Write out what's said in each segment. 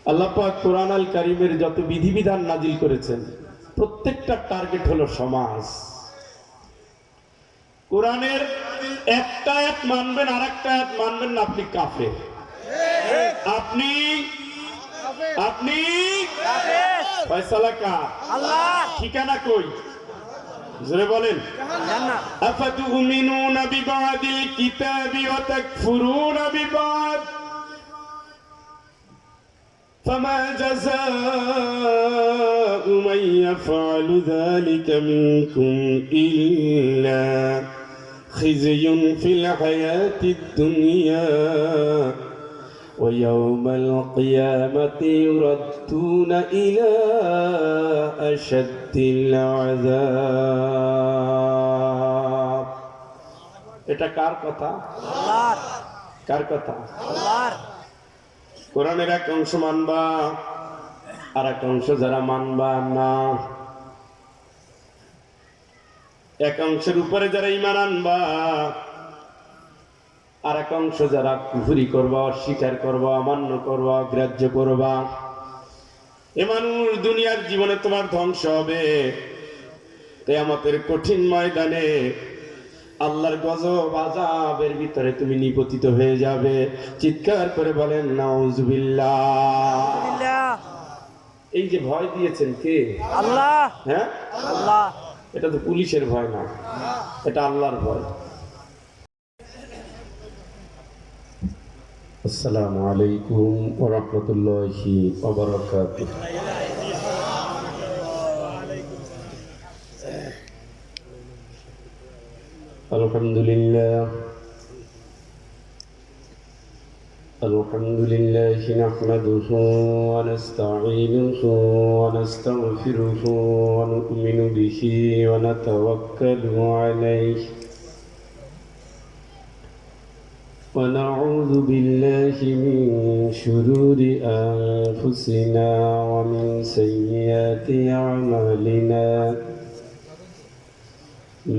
আল্লাহ পাক কোরআন আল কারীমের যত বিধিবিধান নাজিল করেছেন প্রত্যেকটা টার্গেট হলো সমাজ। কোরআনের একটা আয়াত মানবেন আর একটা আয়াত মানবেন না, আপনি কাফের। আপনি আপনি ফয়সালা কার? আল্লাহ। ঠিকানা কই? জোরে বলেন। জান্নাত। আফাতুমিনুনা বিবাদিল কিতাবি ওয়া তাকফুরুনা বিবাদ ফামা জাযাউ মান ইয়াফআলু যালিকা মিনকুম ইল্লা খিজয়ুন ফিল হায়াতিদ দুনিয়া ويوم القيامة يردون إلى أشد العذاب। এটা কার কথা? আল্লাহর। কার কথা? আল্লাহর। কোরআনের এক অংশ মানবা আর এক অংশ যারা মানবা না, এক অংশের উপরে যারা ঈমান আনবা আর এক অংশ যারা কুফরি করবা, অস্বীকার করবা, অমান্য করবা, অগ্রাহ্য করবা, এ মানুষ দুনিয়ার জীবনে তোমার ধ্বংস হবে। কিয়ামতের কঠিন ময়দানে আল্লাহর গজব আযাবের ভিতরে তুমি নিপতিত হয়ে যাবে। চিৎকার করে বলেন নাউযুবিল্লাহ। এই যে ভয় দিয়েছেন কে? আল্লাহ। হ্যাঁ, আল্লাহ। এটা তো পুলিশের ভয় না, এটা আল্লাহর ভয়। আসসালামু আলাইকুম ওয়া রাহমাতুল্লাহি ওয়া বারাকাতুহু। আলহামদুলিল্লাহ নাহমাদুহু ওয়া নাস্তাঈনুহু ওয়া নাস্তাগফিরুহু ওয়া নু'মিনু বিহি ওয়া নাতাওয়াক্কালু আলাইহি ونعوذ بالله من شرور أنفسنا ومن سيئات أعمالنا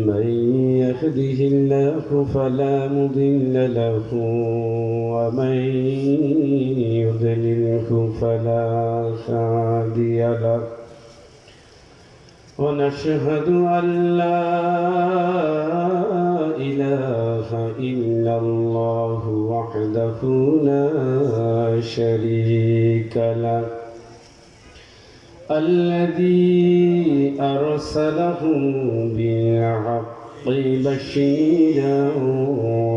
من يهده الله فلا مضل له ومن يضلله فلا هادي له ونشهد أن لا إله إلا الله وحده لا شريك له الذي أرسله بالحق بشيرا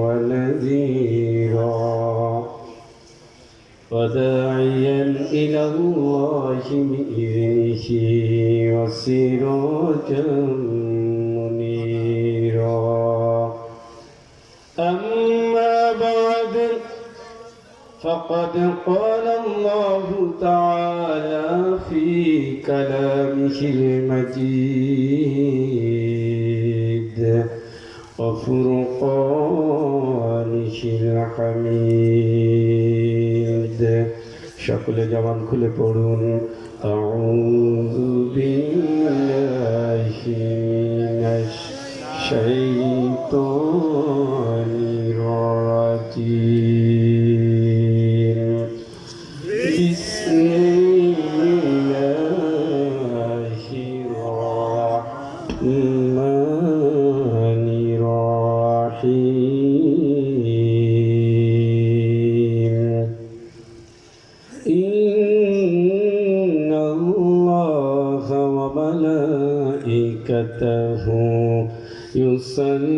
ونذيرا وداعيا إلى الله بإذنه وسراجا منيرا أما بعد فقد قال الله تعالى في كلامه المجيد وفرقانه الحميد সকলে জবান খুলে পড়ুন আউযু বিল্লাহি মিনাশ শাইতানির রাজীম বিসমিল্লাহির রাহমানির রাহিম ইন্নাল্লাহা ওয়া মালাইকাতাহু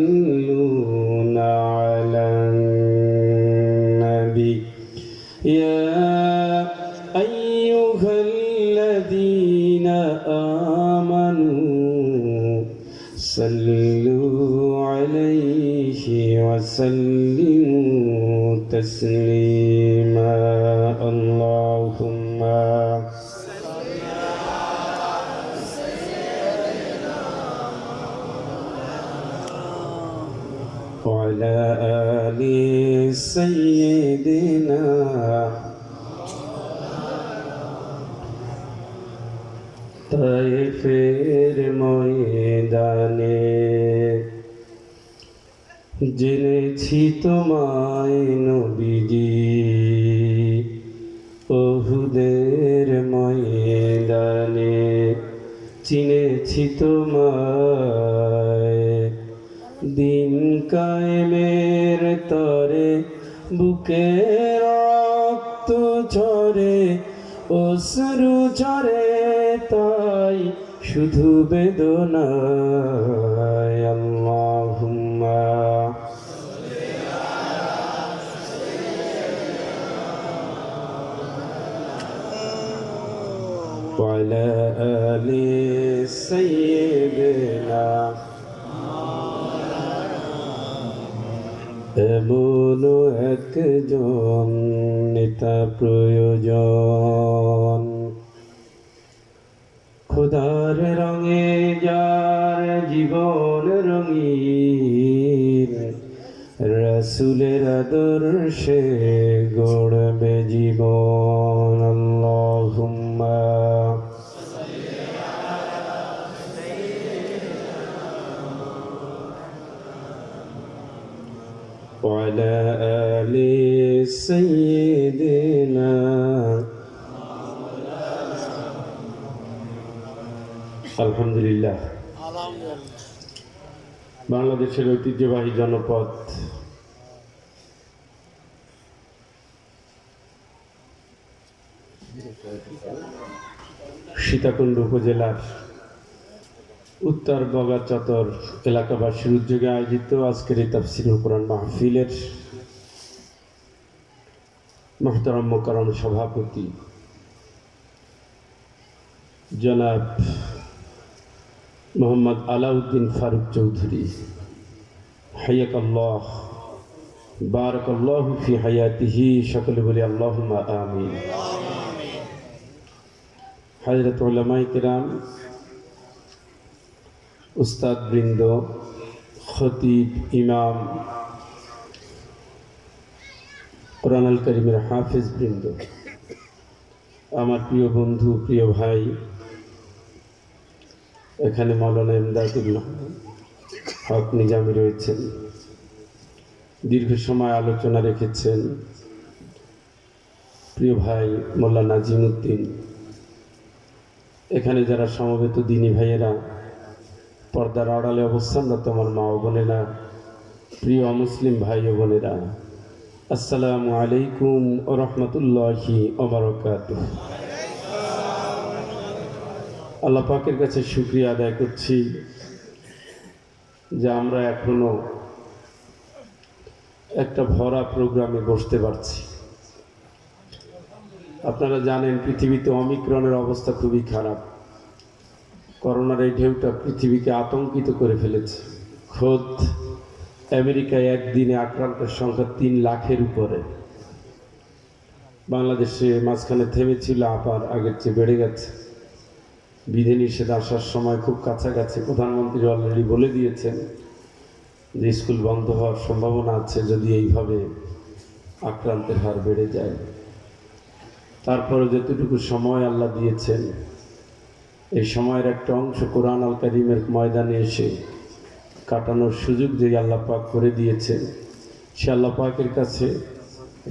يصلون على النبي يا أيها الذين آمنوا صلوا عليه وسلموا تسليما اللهم وعلى آل سيدنا তায়েফের ময়দানে জেনেছি তোমায় নবীজি ও উহুদের ময়দানে চিনেছি তোমায়, দিন কায়েমের তরে বুকে রক্ত ঝরে, অশ্রু ঝরে তাই শুধু বেদনায়। আল্লাহুম্মা ওয়ালা আলি সাইয়্যিদিনা। এমন একজন নেতা প্রয়োজন, খোদার রঙে যার জীবন রঙিন, রাসূলের আদর্শে গড়বে জীবন। আল্লাহুম্মা ওয়ালা আলি সাইয়্যিদিনা। আলহামদুলিল্লাহ, বাংলাদেশের ঐতিহ্যবাহী জনপদ সীতাকুণ্ড উপজেলার উত্তর বগাচতর এলাকাবাসীর উদ্যোগে আয়োজিত আজকের এই তাফসীরুল কোরআন মাহফিলের মুহতারাম মোকাররম সভাপতি জনাব মোহাম্মদ আলাউদ্দিন ফারুক চৌধুরী, হাইয়াকাল্লাহ বারাকাল্লাহু ফি হায়াতিহি, সকলে বলি আল্লাহুম্মা আমিন। হযরত উলামায়ে কিরাম, উস্তাদ বৃন্দ, খতিব, ইমাম, কোরআনুল কারীমের হাফেজ বৃন্দ, আমার প্রিয় বন্ধু, প্রিয় ভাই, এখানে মাওলানা ইমদাদুল হক নিজামী রয়েছেন, দীর্ঘ সময় আলোচনা রেখেছেন প্রিয় ভাই মোল্লা নাজিমউদ্দিন, এখানে যারা সমবেত দিনী ভাইয়েরা, পর্দার আড়ালে অবস্থানরত আমার মা ও বোনেরা, প্রিয় মুসলিম ভাই ও বোনেরা, আসসালামু আলাইকুম ওয়া রাহমাতুল্লাহি ওয়া বারাকাতুহু। আল্লাহ পাকের কাছে শুকরিয়া আদায় করছি যে আমরা এখনো একটা ভরা প্রোগ্রামে বসতে পারছি। আপনারা জানেন পৃথিবীতে অমিক্রনের অবস্থা খুবই খারাপ। করোনার এই ঢেউটা পৃথিবীকে আতঙ্কিত করে ফেলেছে। খোদ আমেরিকায় একদিনে আক্রান্তের সংখ্যা 3 লাখের উপরে। বাংলাদেশে মাঝখানে থেমেছিল, আবার আগের চেয়ে বেড়ে গেছে। বিধিনিষেধ আসার সময় খুব কাছাকাছি। প্রধানমন্ত্রী অলরেডি বলে দিয়েছেন যে স্কুল বন্ধ হওয়ার সম্ভাবনা আছে যদি এইভাবে আক্রান্তের হার বেড়ে যায়। তারপরে যতটুকু সময় আল্লাহ দিয়েছেন, এই সময়ের একটা অংশ কোরআন আল কারীমের ময়দানে এসে কাটানোর সুযোগ যে আল্লাহ পাক করে দিয়েছেন, সে আল্লাহ পাকের কাছে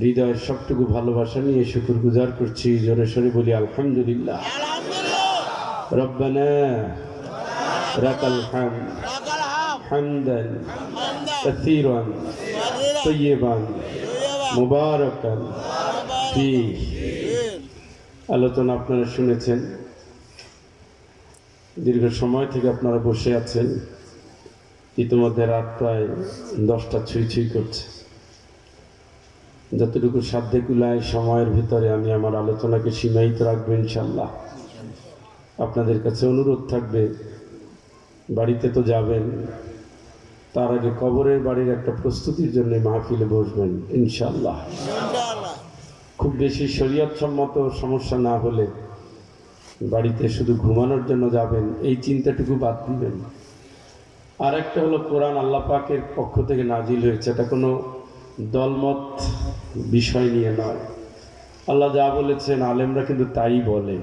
হৃদয়ের সবটুকু ভালোবাসা নিয়ে শুকর গুজার করছি। জোরে সোরে বলি আলহামদুলিল্লাহ। রব্বানা লাকাল হামদ হামদান কাসীরান তাইয়িবান মুবারাকান ফীহি। আলোচনা আপনারা শুনেছেন, দীর্ঘ সময় থেকে আপনারা বসে আছেন। ইতিমধ্যে রাত প্রায় 10টা ছুঁই করছে। যতটুকু সাধ্যে কুলায় সময়ের ভিতরে আমি আমার আলোচনাকে সীমায়িত রাখবো ইনশাল্লাহ। আপনাদের কাছে অনুরোধ থাকবে, বাড়িতে তো যাবেন, তার আগে কবরের বাড়ির একটা প্রস্তুতির জন্য মাহফিলে বসবেন ইনশাল্লাহ। খুব বেশি শরীয়তসম্মত সমস্যা না হলে বাড়িতে শুধু ঘুমানোর জন্য যাবেন, এই চিন্তাটুকু বাদ দিবেন। আর একটা হলো, কোরআন আল্লাহ পাকের পক্ষ থেকে নাজিল হয়েছে, এটা কোনো দলমত বিষয় নিয়ে নয়। আল্লাহ যা বলেছেন আলেমরা কিন্তু তাই বলে।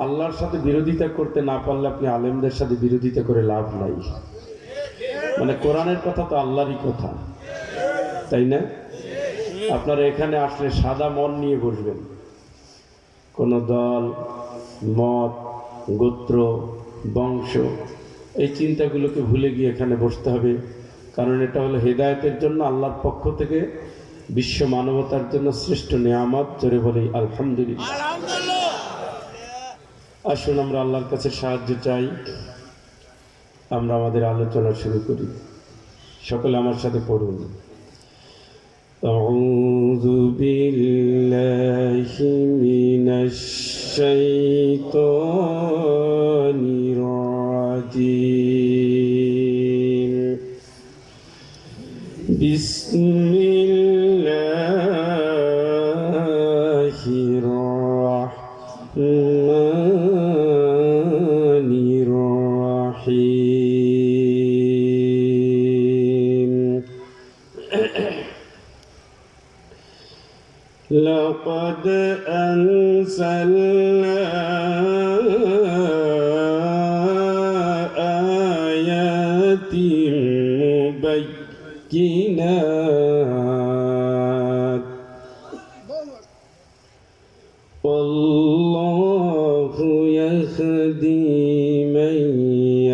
আল্লাহর সাথে বিরোধিতা করতে না পারলে আপনি আলেমদের সাথে বিরোধিতা করে লাভ নাই। মানে কোরআনের কথা তো আল্লাহরই কথা, তাই না? আপনারা এখানে আসলে সাদা মন নিয়ে বসবেন, কোনো দল, মত, গোত্র, বংশ, এই চিন্তাগুলোকে ভুলে গিয়ে এখানে বসতে হবে। কারণ এটা হলো হেদায়েতের জন্য আল্লাহর পক্ষ থেকে বিশ্ব মানবতার জন্য শ্রেষ্ঠ নিয়ামত। জোরে বলি আলহামদুলিল্লাহ। আসুন আমরা আল্লাহর কাছে সাহায্য চাই। আমরা আমাদের আলোচনা শুরু করি। সকলে আমার সাথে পড়ুন। আউযু বিল্লাহি মিনাশ শাইতানির রাজিম। বিসমিল্লাহির রাহমানির রাহিম। لقد أنزلنا آيات مبينات والله يهدي من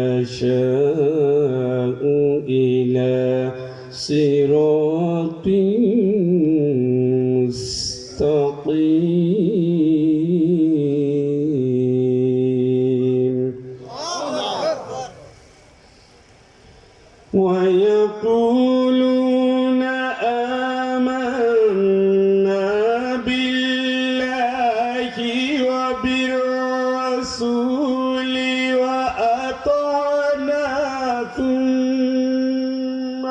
يشاء إلى صراط مستقيم. ويقولون آمنا بالله وبالرسول وأطعنا ثم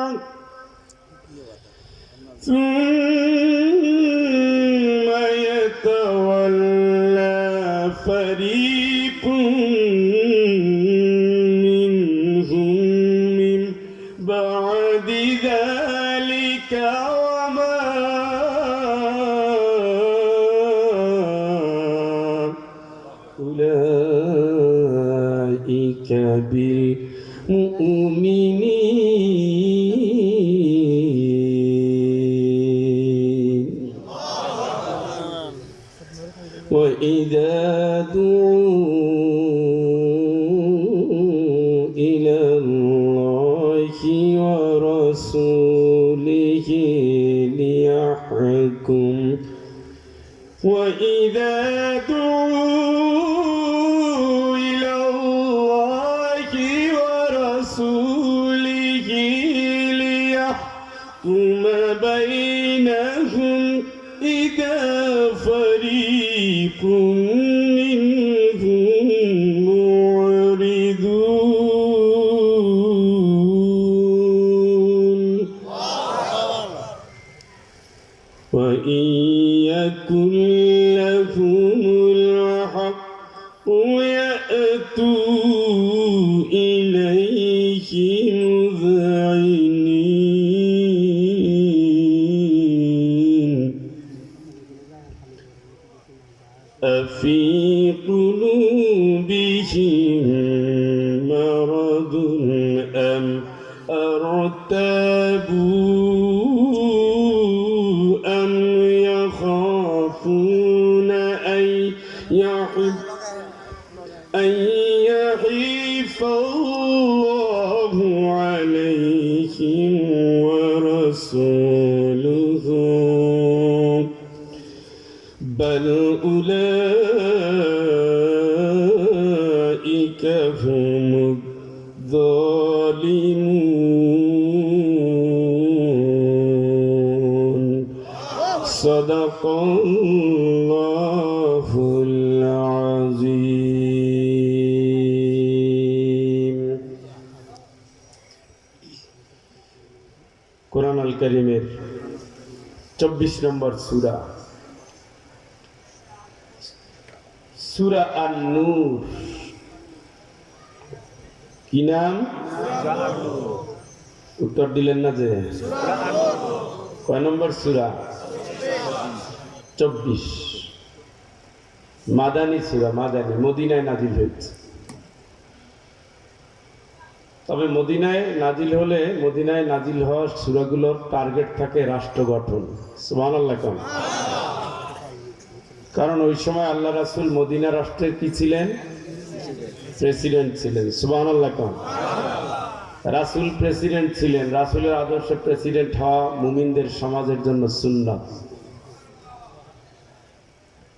يتولى فريق منهم من بعد ذلك وما أولئك بالمؤمنين. وإذا دعوا إلى الله ورسوله ليحكم وإذا دعوا إلى الله ورسوله ليحكم بينهم إذا فريق منهم معرضون. وإن يكن لهم الحق يأتوا إليه مذعنين. أفي قلوبهم مرض أم ارتابوا أم يخافون أن يحيف الله عليهم ورسوله بل أولئك هم الظالمون. صدق الله العظيم. কোরআন আল কারীমের 24 নম্বর সূরা, সূরা আন-নূর। কি নাম? উত্তর দিলেন না যে। কয় নম্বর সূরা? 24। মাদানী সূরা, মাদানী, মদিনায় নাজিল হয়েছে। তবে মদিনায় নাজিল হলে মদিনায় নাজিল হওয়া সূরাগুলোর টার্গেট থাকে রাষ্ট্র গঠন। সুবহানাল্লাহ। কারণ ওই সময় আল্লাহ রাসূল মদিনা রাষ্ট্রের কি ছিলেন? প্রেসিডেন্ট ছিলেন। সুবহানাল্লাহ। রাসূল প্রেসিডেন্ট ছিলেন। রাসূলের আদর্শে প্রেসিডেন্ট হওয়া মুমিনদের সমাজের জন্য সুন্নাত।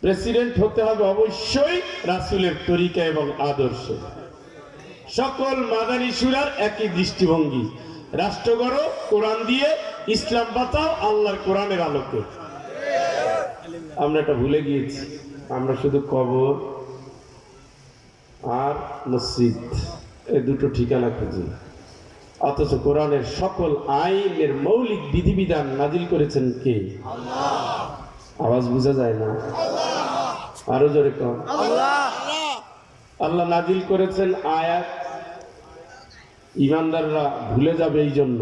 প্রেসিডেন্ট হতে হবে অবশ্যই রাসূলের তরিকা এবং আদর্শে। সকল মাদানী সূরার একই দৃষ্টিভঙ্গি, রাষ্ট্র গড়ো কোরআন দিয়ে, ইসলাম বাঁচাও আল্লাহর কোরআনের আলোকে। আমরা এটা ভুলে গিয়েছি, আমরা শুধু কবর আর মসজিদ এই দুটো ঠিকানা খুঁজি, অথচ কোরআনের সকল আইনের মৌলিক বিধিবিধান নাজিল করেছেন কে? আওয়াজ বোঝা যায় না, আরো জোরে কর। আল্লাহ নাজিল করেছেন আয়াত, ইমানদাররা ভুলে যাবে এই জন্য।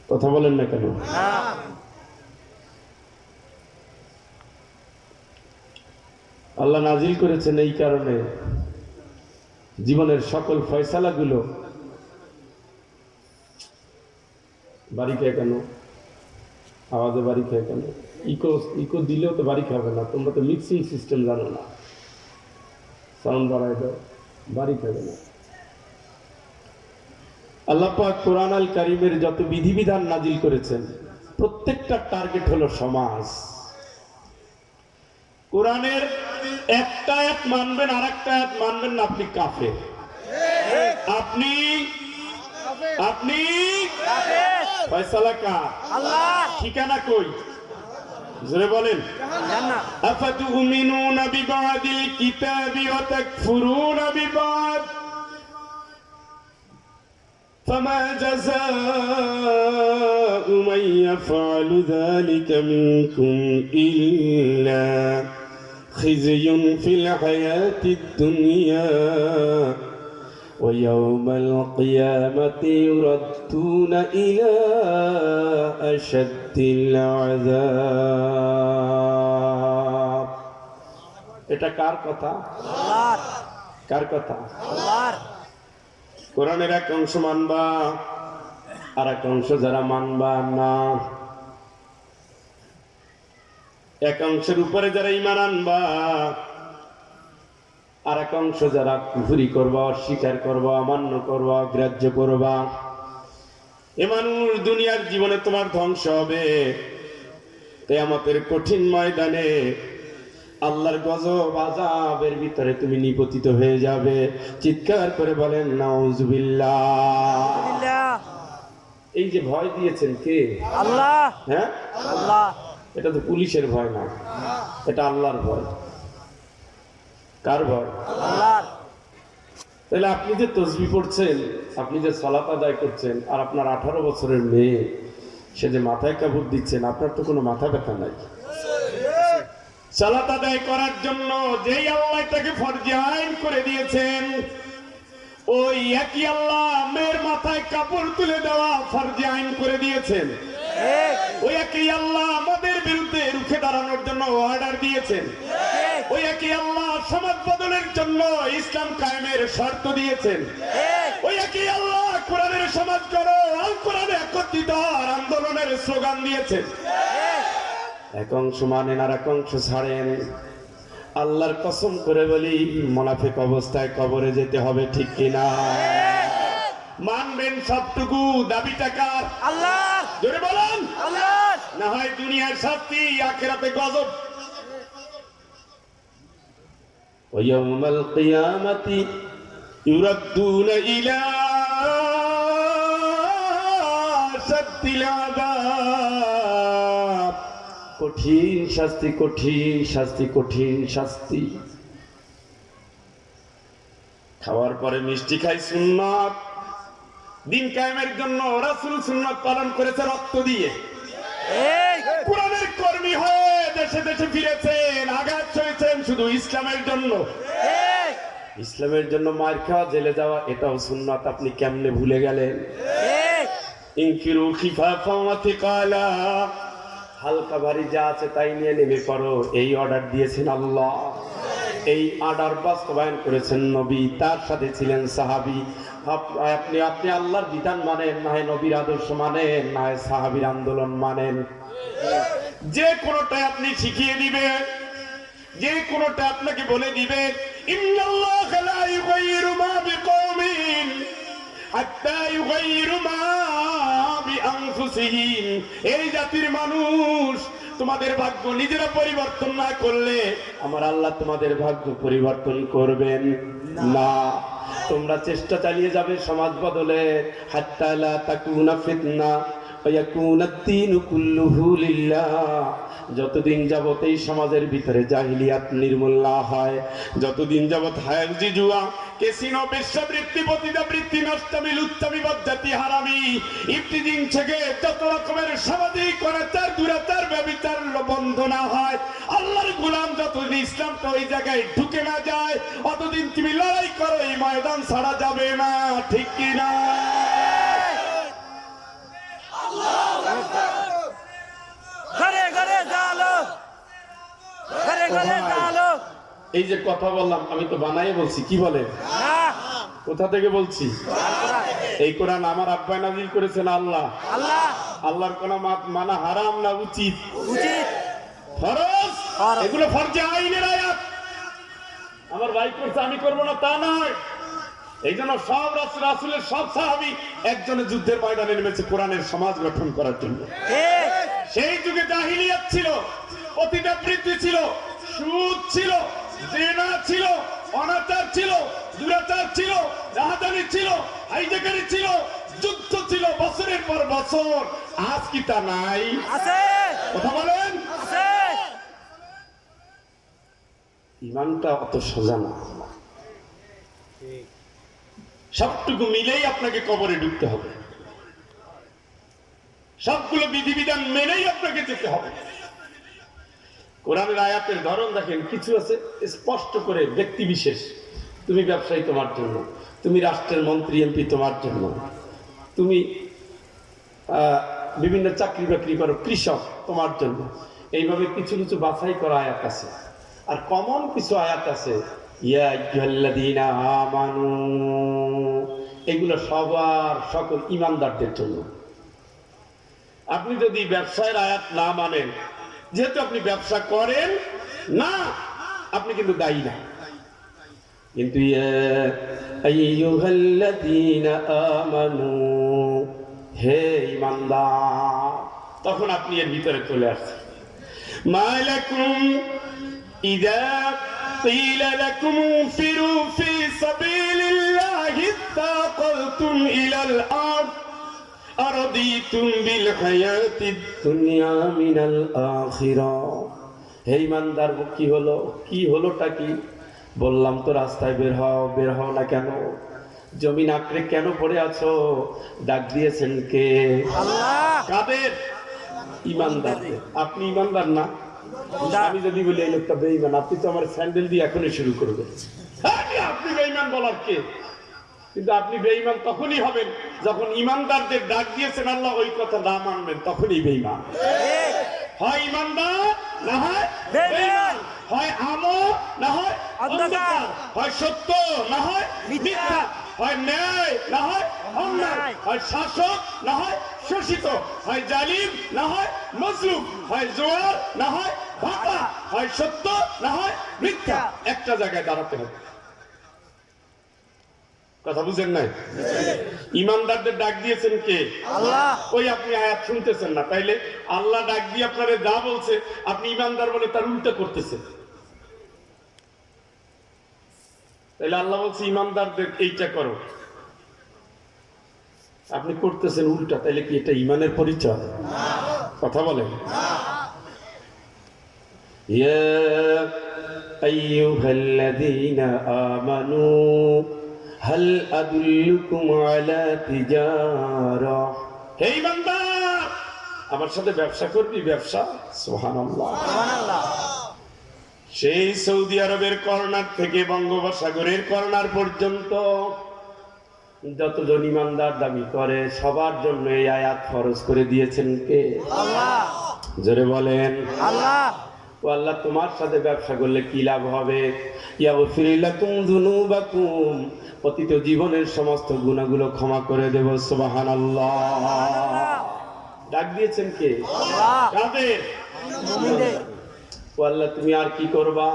কথা বলেন না কেন? আল্লাহ নাজিল করেছেন এই কারণে জীবনের সকল ফয়সালাগুলো। বাড়ি খেয়ে কেন? আওয়াজে বাড়ি খেয়ে কেন? ইকো দিলেও তো বাড়ি খাবে না, তোমরা তো মিক্সিং সিস্টেম জানো না। সাউন্ড বাড়াই দাও, বাড়ি খাবে না। আল্লাহ পাক কোরআন আল কারীমের যত বিধিবিধান নাজিল করেছেন প্রত্যেকটা টার্গেট হলো সমাজ। কোরআনের একটা আয়াত মানবেন আর একটা আয়াত মানবেন না, আপনি কাফের। আপনি আপনি ফয়সালা কার? আল্লাহ। ঠিকানা কই? জোরে বলেন। আফাতুমিনুনা বিবাদিল কিতাবি ওয়া তাকফুরুনা বিবাদ ফামা জাযাউ মান ইয়াফআলু যালিকা মিনকুম ইল্লা খিযুন ফিল হায়াতিদ দুনিয়া ويوم القيامة يردون إلى أشد العذاب। এটা কার কথা? আল্লাহর। কার কথা? আল্লাহর। কোরআনের এক অংশ মানবা আর এক অংশ যারা মানবা না, এক অংশের উপরে যারা ঈমান আনবা আর এক অংশ যারা কুফরি করবা, অস্বীকার করবা, অমান্য করবা, অগ্রাহ্য করবা, এ মানুষ দুনিয়ার জীবনে তোমার ধ্বংস হবে। কিয়ামতের কঠিন ময়দানে আল্লাহর গজব আযাবের ভিতরে তুমি নিপতিত হয়ে যাবে। চিৎকার করে বলেন নাউযুবিল্লাহ। এই যে ভয় দিয়েছেন কে? আল্লাহ। হ্যাঁ, আল্লাহ। এটা তো পুলিশের ভয় না, এটা আল্লাহর ভয়। কার ভয়? আল্লাহর। তাহলে আপনি যে তাসবিহ পড়ছেন, আপনি যে সালাত আদায় করছেন, আর আপনার 18 বছরের মেয়ে সে যে মাথায় কাপড় দিচ্ছেন, আপনার তো কোনো মাথা ব্যথা নাই। সালাত আদায় করার জন্য যেই আল্লাহ তাকে ফরজ আইন করে দিয়েছেন, ওই একই আল্লাহ মেয়ের মাথায় কাপড় তুলে দেওয়া ফরজ আইন করে দিয়েছেন। ওই একই আল্লাহ আমাদের বিরুদ্ধে রুখে দাঁড়ানোর জন্য অর্ডার দিয়েছেন। ওই একই আল্লাহ সমাজ বদলের জন্য ইসলাম কায়েমের শর্ত দিয়েছেন। ওই একই আল্লাহ কোরআনের সমাজ করো, আল কোরআনে একত্রিত হওয়ার আন্দোলনের স্লোগান দিয়েছেন। এক অংশ মানেন আর এক অংশ ছাড়েন। আল্লাহর কসম করে বলি, মুনাফিক অবস্থায় কবরে যেতে হবে, ঠিক কিনা? মানবেন সবটুকু, দাবিটা কার? আল্লাহ। জোরে বলেন আল্লাহ। না হয় দুনিয়ার শাস্তি, আখিরাতে গজব। ওয়ায়াউমাল কিয়ামাতি ইউরাদ্দুনা ইলা আশাদ্দিল আযাব। কঠিন শাস্তি, কঠিন শাস্তি, কঠিন শাস্তি। খাওয়ার পরে মিষ্টি খাই সুন্নাত। দিন কায়েমের জন্য রাসূল সুন্নাত পালন করেছে রক্ত দিয়ে। কোরআনের কর্মী হয়ে দেশে দেশে ফিরেছেন, আঘাত সয়েছেন শুধু ইসলামের জন্য। ইসলামের জন্য মার খাওয়া, জেলে যাওয়া, এটাও সুন্নাত। আপনি কেমনে ভুলে গেলেন? ইনফিরু খিফাফাও ওয়া থিকালা, হালকা ভারী যা আছে তাই নিয়ে নেমে পড়ো, এই অর্ডার দিয়েছেন আল্লাহ। এই অর্ডার বাস্তবায়ন করেছেন নবী, তার সাথে ছিলেন সাহাবী। আপনি আল্লাহর বিধান মানেন, না হয় নবীর আদর্শ মানেন, না হয় সাহাবীর আন্দোলন মানেন। যে কোনোটা আপনি শিখিয়ে দিবেন, যে কোনোটা আপনাকে বলে দিবেন। ইন্নাল্লাহা লা ইউগাইয়িরু মা বিকওমিন হাত্তা ইউগাইয়িরু মা বিআনফুসিহিম। এই জাতির মানুষ, তোমাদের ভাগ্য নিজেরা পরিবর্তন না করলে আমার আল্লাহ তোমাদের ভাগ্য পরিবর্তন করবেন না। তোমরা চেষ্টা চালিয়ে যাবে সমাজ বদলে, হাত্তা লা তাকুনা ফিতনা ওয়া ইয়াকুনা দ্দীনু কুল্লুহু লিল্লাহ। যতদিন যাবত এই সমাজের ভিতরে জাহিলিয়াত নির্মূল না হয়, যতদিন যাবত হায়াজি জুয়া, ক্যাসিনো, বেশ্যাবৃত্তি, পতিতাবৃত্তি, নষ্টামি, লুচ্চামি, বজ্জাতি, হারামি, ইফতিজিং থেকে যত রকমের সামাজিক অনাচার, দুরাচার, ব্যভিচার বন্ধ না হয়, আল্লাহর গোলাম যতদিন ইসলামটা ওই জায়গায় ঢুকে না যায়, অতদিন তুমি লড়াই করো, এই ময়দান ছাড়া যাবে না। ঠিক কি না? এই যে কথা বললাম, আমি তো বানাই বলছি, কি বলে? কোথা থেকে বলছি? এই কোরআন আমার আব্বাই নাযিল করেছেন আল্লাহ। আল্লাহর কোন মানা হারাম না উচিত? ফরজ। এগুলো ফরজে আইনের আয়াত। আমার ভাই করছে, আমি করবো না তা নয়। এই জন্য সব রাসূলের সব সাহাবী একজনে যুদ্ধের ময়দানে নেমেছে কোরআনের সমাজ গঠন করার জন্য। সেই যুগে জাহিলিয়াত ছিল, পতিতাবৃত্তি ছিল, সুদ ছিল, জিনা ছিল, অনাচার ছিল, দুরাচার ছিল, রাহাজানি ছিল, হাইজাকারি ছিল, যুদ্ধ ছিল বছরের পর বছর। আজ কি তা নাই? আছে। কথা বলেন। আছে। ঈমানটা অত সোজা না। সবটুকু মিলেই আপনাকে কবরে ঢুকতে হবে, সবগুলো বিধিবিধান মেনেই আপনাকে যেতে হবে। কোরআনের আয়াতের ধরন দেখেন, কিছু আছে স্পষ্ট করে ব্যক্তি বিশেষ, তুমি ব্যবসায়ী তোমার জন্য, তুমি রাষ্ট্রের মন্ত্রী এমপি তোমার জন্য, তুমি বিভিন্ন চাকরি বাকরি করো, কৃষক তোমার জন্য। এইভাবে কিছু কিছু বাছাই করা আয়াত আছে। আর কমন কিছু আয়াত আছে, ইয়া আইয়ুহাল্লাযীনা আমানু, এগুলো সবার সকল ঈমানদারদের জন্য। আপনি যদি ব্যবসায়ের আয়াত না মানেন, যেহেতু আপনি ব্যবসা করেন না, আপনি কিন্তু দায়ী না। কিন্তু ইয়া আইয়ুহাল্লাযীনা আমানু, হে ঈমানদার, তখন আপনি এর ভিতরে চলে আসছেন। মালাকুম ইযা কিলা লাকুম ফিরু ফি সাবিলিল্লাহি তাকালতুম ইলাল আরদ আরদিতুম বিল হায়াতিদ দুনিয়া মিনাল আখিরাহ। হে ঈমানদার, কি হলো? কি হলোটা কি? বললাম তো, রাস্তায় বের হও না কেন? জমিন আঁকড়ে কেন পড়ে আছো? ডাক দিয়েছেন কে? আল্লাহ। কাদের? ঈমানদারদের। আপনি ঈমানদার না? আমি যদি বলি এই লোকটা বেঈমান, আপনি তো আমার স্যান্ডেল দিয়ে এখনই শুরু করবেন। আপনি বেঈমান বলার কে? কিন্তু আপনি বেঈমান তখনই হবেন যখন ঈমানদারদের ডাক দিয়েছেন আল্লাহ, ওই কথা না মানবেন, তখনই বেঈমান। হয় ঈমানদার, না হয় বেঈমান। হয় আলো, না হয় অন্ধকার। হয় সত্য, না হয় মিথ্যা। হয় ন্যায়, না হয় অন্যায়। হয় শাসক, না হয় শোষিত। হয় জালিম, না হয় মজলুম। হয় জোয়ার, না হয় ভাটা। হয় সত্য, না হয় মিথ্যা। একটা জায়গায় দাঁড়াতে হবে। কথা বুঝেন নাই? ঈমানদারদের ডাক দিয়েছেন কে? আল্লাহ। ওই আপনি আয়াত শুনতেছেন না, তাইলে আল্লাহ ডাক দিয়ে আপনারে যা বলছে আপনি ঈমানদার বলে তার উল্টা করতেছেন। তাইলে আল্লাহ বলছে ঈমানদারদের এইটা করো, আপনি করতেছেন উল্টা, তাইলে কি এটা ঈমানের পরিচয়? কথা বলেন। ইয়া আইয়ুহাল্লাযীনা আমানু হাল আদুল্লুকুম আলা তিজারা। হে ঈমানদার, আমার সাথে ব্যবসা করবি? ব্যবসা? সুবহানাল্লাহ, সুবহানাল্লাহ। সেই সৌদি আরবের কর্নার থেকে বঙ্গোপসাগরের কর্নার পর্যন্ত যতজন ঈমানদার দাবি করে সবার জন্য এই আয়াত ফরজ করে দিয়েছেন কে? আল্লাহ। জোরে বলেন আল্লাহ। ও আল্লাহ, তোমার সাথে ব্যবসা করলে কি লাভ হবে? ইয়াগফির লাকুম যুনুবাকুম, অতীত জীবনের সমস্ত গুনাহগুলো ক্ষমা করে দেব। সুবহানাল্লাহ। ডাক দিয়েছেন কে? আল্লাহ। কাদের? ও আল্লাহ তুমি আর কি করবা?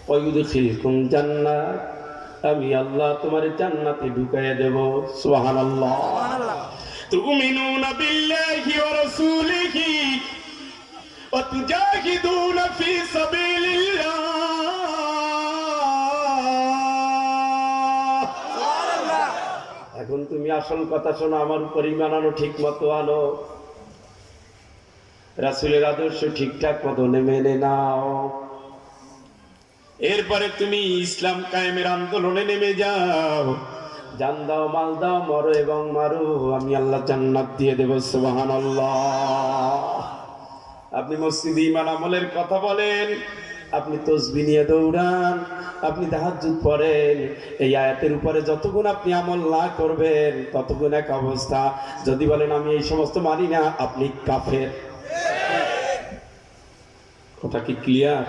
ওয়ায়ুদখিলকুম জান্নাত, আমি আল্লাহ তোমার জান্নাতে ঢুকাইয়া দেব। সুবহানাল্লাহ। তুমিনুনা বিল্লাহি ওয়া রাসূলিহি ওয়া তুজাহিদুনা ফি সাবিলিল্লাহ। এখন তুমি আসল কথা শোনো, আমার উপর ঈমান আনো, ঠিক মতো আনো, রাসূলের আদর্শ ঠিকঠাক মতো মেনে নাও। এরপরে তুমি ইসলাম কায়েমের আন্দোলনে নেমে যাও। জান দাও, মাল দাও, মরো এবং মারো, আমি আল্লাহ জান্নাত দিয়ে দেব। সুবহানাল্লাহ। আপনি মসজিদে ঈমান আমলের কথা বলেন, আপনি তাসবিহ নিয়ে দৌড়ান, আপনি তাহাজ্জুদ পড়েন, এই আয়াতের উপরে যতগুণ আপনি আমল না করবেন ততগুণ এক অবস্থা। যদি বলেন আমি এই সমস্ত মানি না, আপনি কাফের। কথা কি ক্লিয়ার?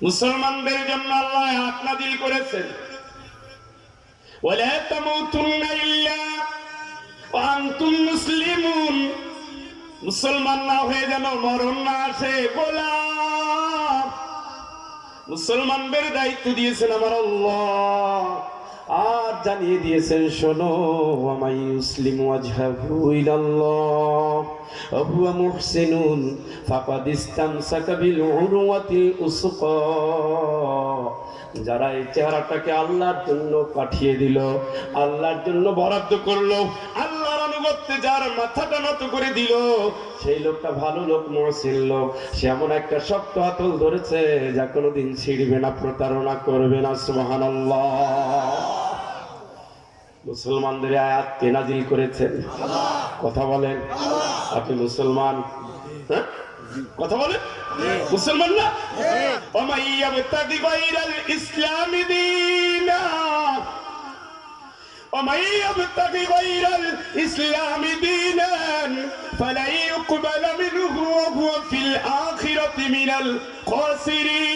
মুসলমানদের জন্য আল্লাহ আয়াত নাযিল করেছেন, ওয়ালা তামুতুন্না ইল্লা ওয়া আনতুম মুসলিমুন। মুসলমান না হয়ে যেন মরণ না আসে। গোলাম, মুসলমানদের দায়িত্ব দিয়েছেন আমার আল্লাহ, আর জানিয়ে দিয়েছেন শোনো, ওয়া ইউসলিমু ওয়াজহাহু ইলাল্লাহ ওয়া হুয়া মুহসিনুন ফাকাদ ইসতামসাকা বিল উরওয়াতিল উসকা। যারা এই চেহারাটাকে আল্লাহর জন্য পাঠিয়ে দিল, আল্লাহর জন্য বরাদ্দ করলো, আল্লাহর আনুগত্যে যার মাথাটা নত করে দিল, সেই লোকটা ভালো লোক, মুহসিন লোক। সে এমন একটা শক্ত হাতল ধরেছে যা কোনোদিন ছিড়বে না, প্রতারণা করবে না। সুবহানাল্লাহ। মুসলমানদের আয়াত কে নাযিল করেছেন? কথা বলেন। আপনি মুসলমান? হ্যাঁ, কথা বলেন। মুসলমান না? ওয়া ইয়াবতাগি গায়রাল ইসলামি দীনা, ওয়া ইয়াবতাগি গায়রাল ইসলামি দীনান ফালা ইউকবালা মিনহু ওয়া হুয়া ফিল আখিরাতি মিনাল খাসিরিন।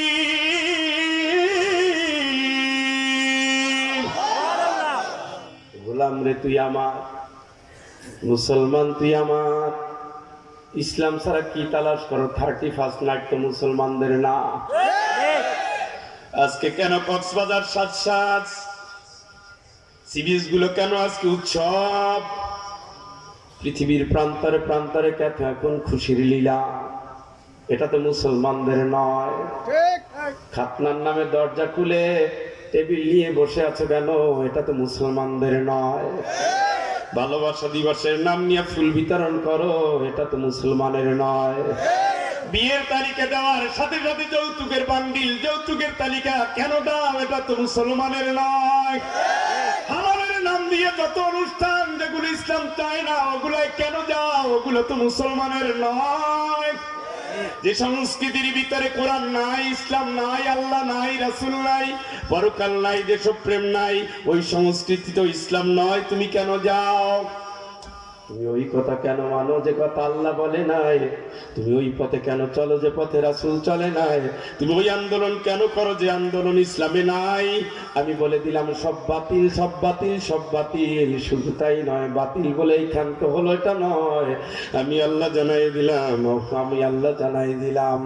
গোলাম রে তুই আমার, মুসলমান তুই আমার, ইসলাম ছাড়া কি তালাশ করো? 31 নাইট তো মুসলমানদের না। আজকে কেন কক্সবাজার সাজ, সিবিএস গুলো কেন আজকে উৎসব? পৃথিবীর প্রান্তরে প্রান্তরে কেন এখন খুশির লীলা? এটা তো মুসলমানদের নয়। খাতনার নামে দরজা খুলে টেবিল নিয়ে বসে আছে কেন? এটা তো মুসলমানদের নয়। ভালোবাসা দিবসের নাম নিয়ে ফুল বিতরণ করো, এটা তো মুসলমানের নয়। বিয়ের তালিকা দেওয়ার সাথে সাথে যৌতুকের বান্ডিল, যৌতুকের তালিকা কেন দাও? এটা তো মুসলমানের নয়। হালালের নাম দিয়ে যত অনুষ্ঠান যেগুলো ইসলাম চায় না, ওগুলোয় কেন যাও? ওগুলো তো মুসলমানের নয়। যে সংস্কৃতির ভিতরে কোরআন নাই, ইসলাম নাই, আল্লাহ নাই, রাসূল নাই, পরকাল নাই, দেশপ্রেম নাই, ওই সংস্কৃতি তো ইসলাম নয়। তুমি কেন যাও? তুমি ওই কথা কেন মানো যে কথা আল্লাহ বলে নাই? তুমি ওই পথে কেন চলো যে পথে রাসূল চলে নাই? তুমি ওই আন্দোলন কেন করো যে আন্দোলন ইসলামে নাই? আমি বলে দিলাম সব বাতিল, সব বাতিল, সব বাতিল। শুধু তাই নয়, বাতিল বলেই ক্ষান্ত হলো এটা নয়, আমি আল্লাহ জানাই দিলাম, আমি আল্লাহ জানাই দিলাম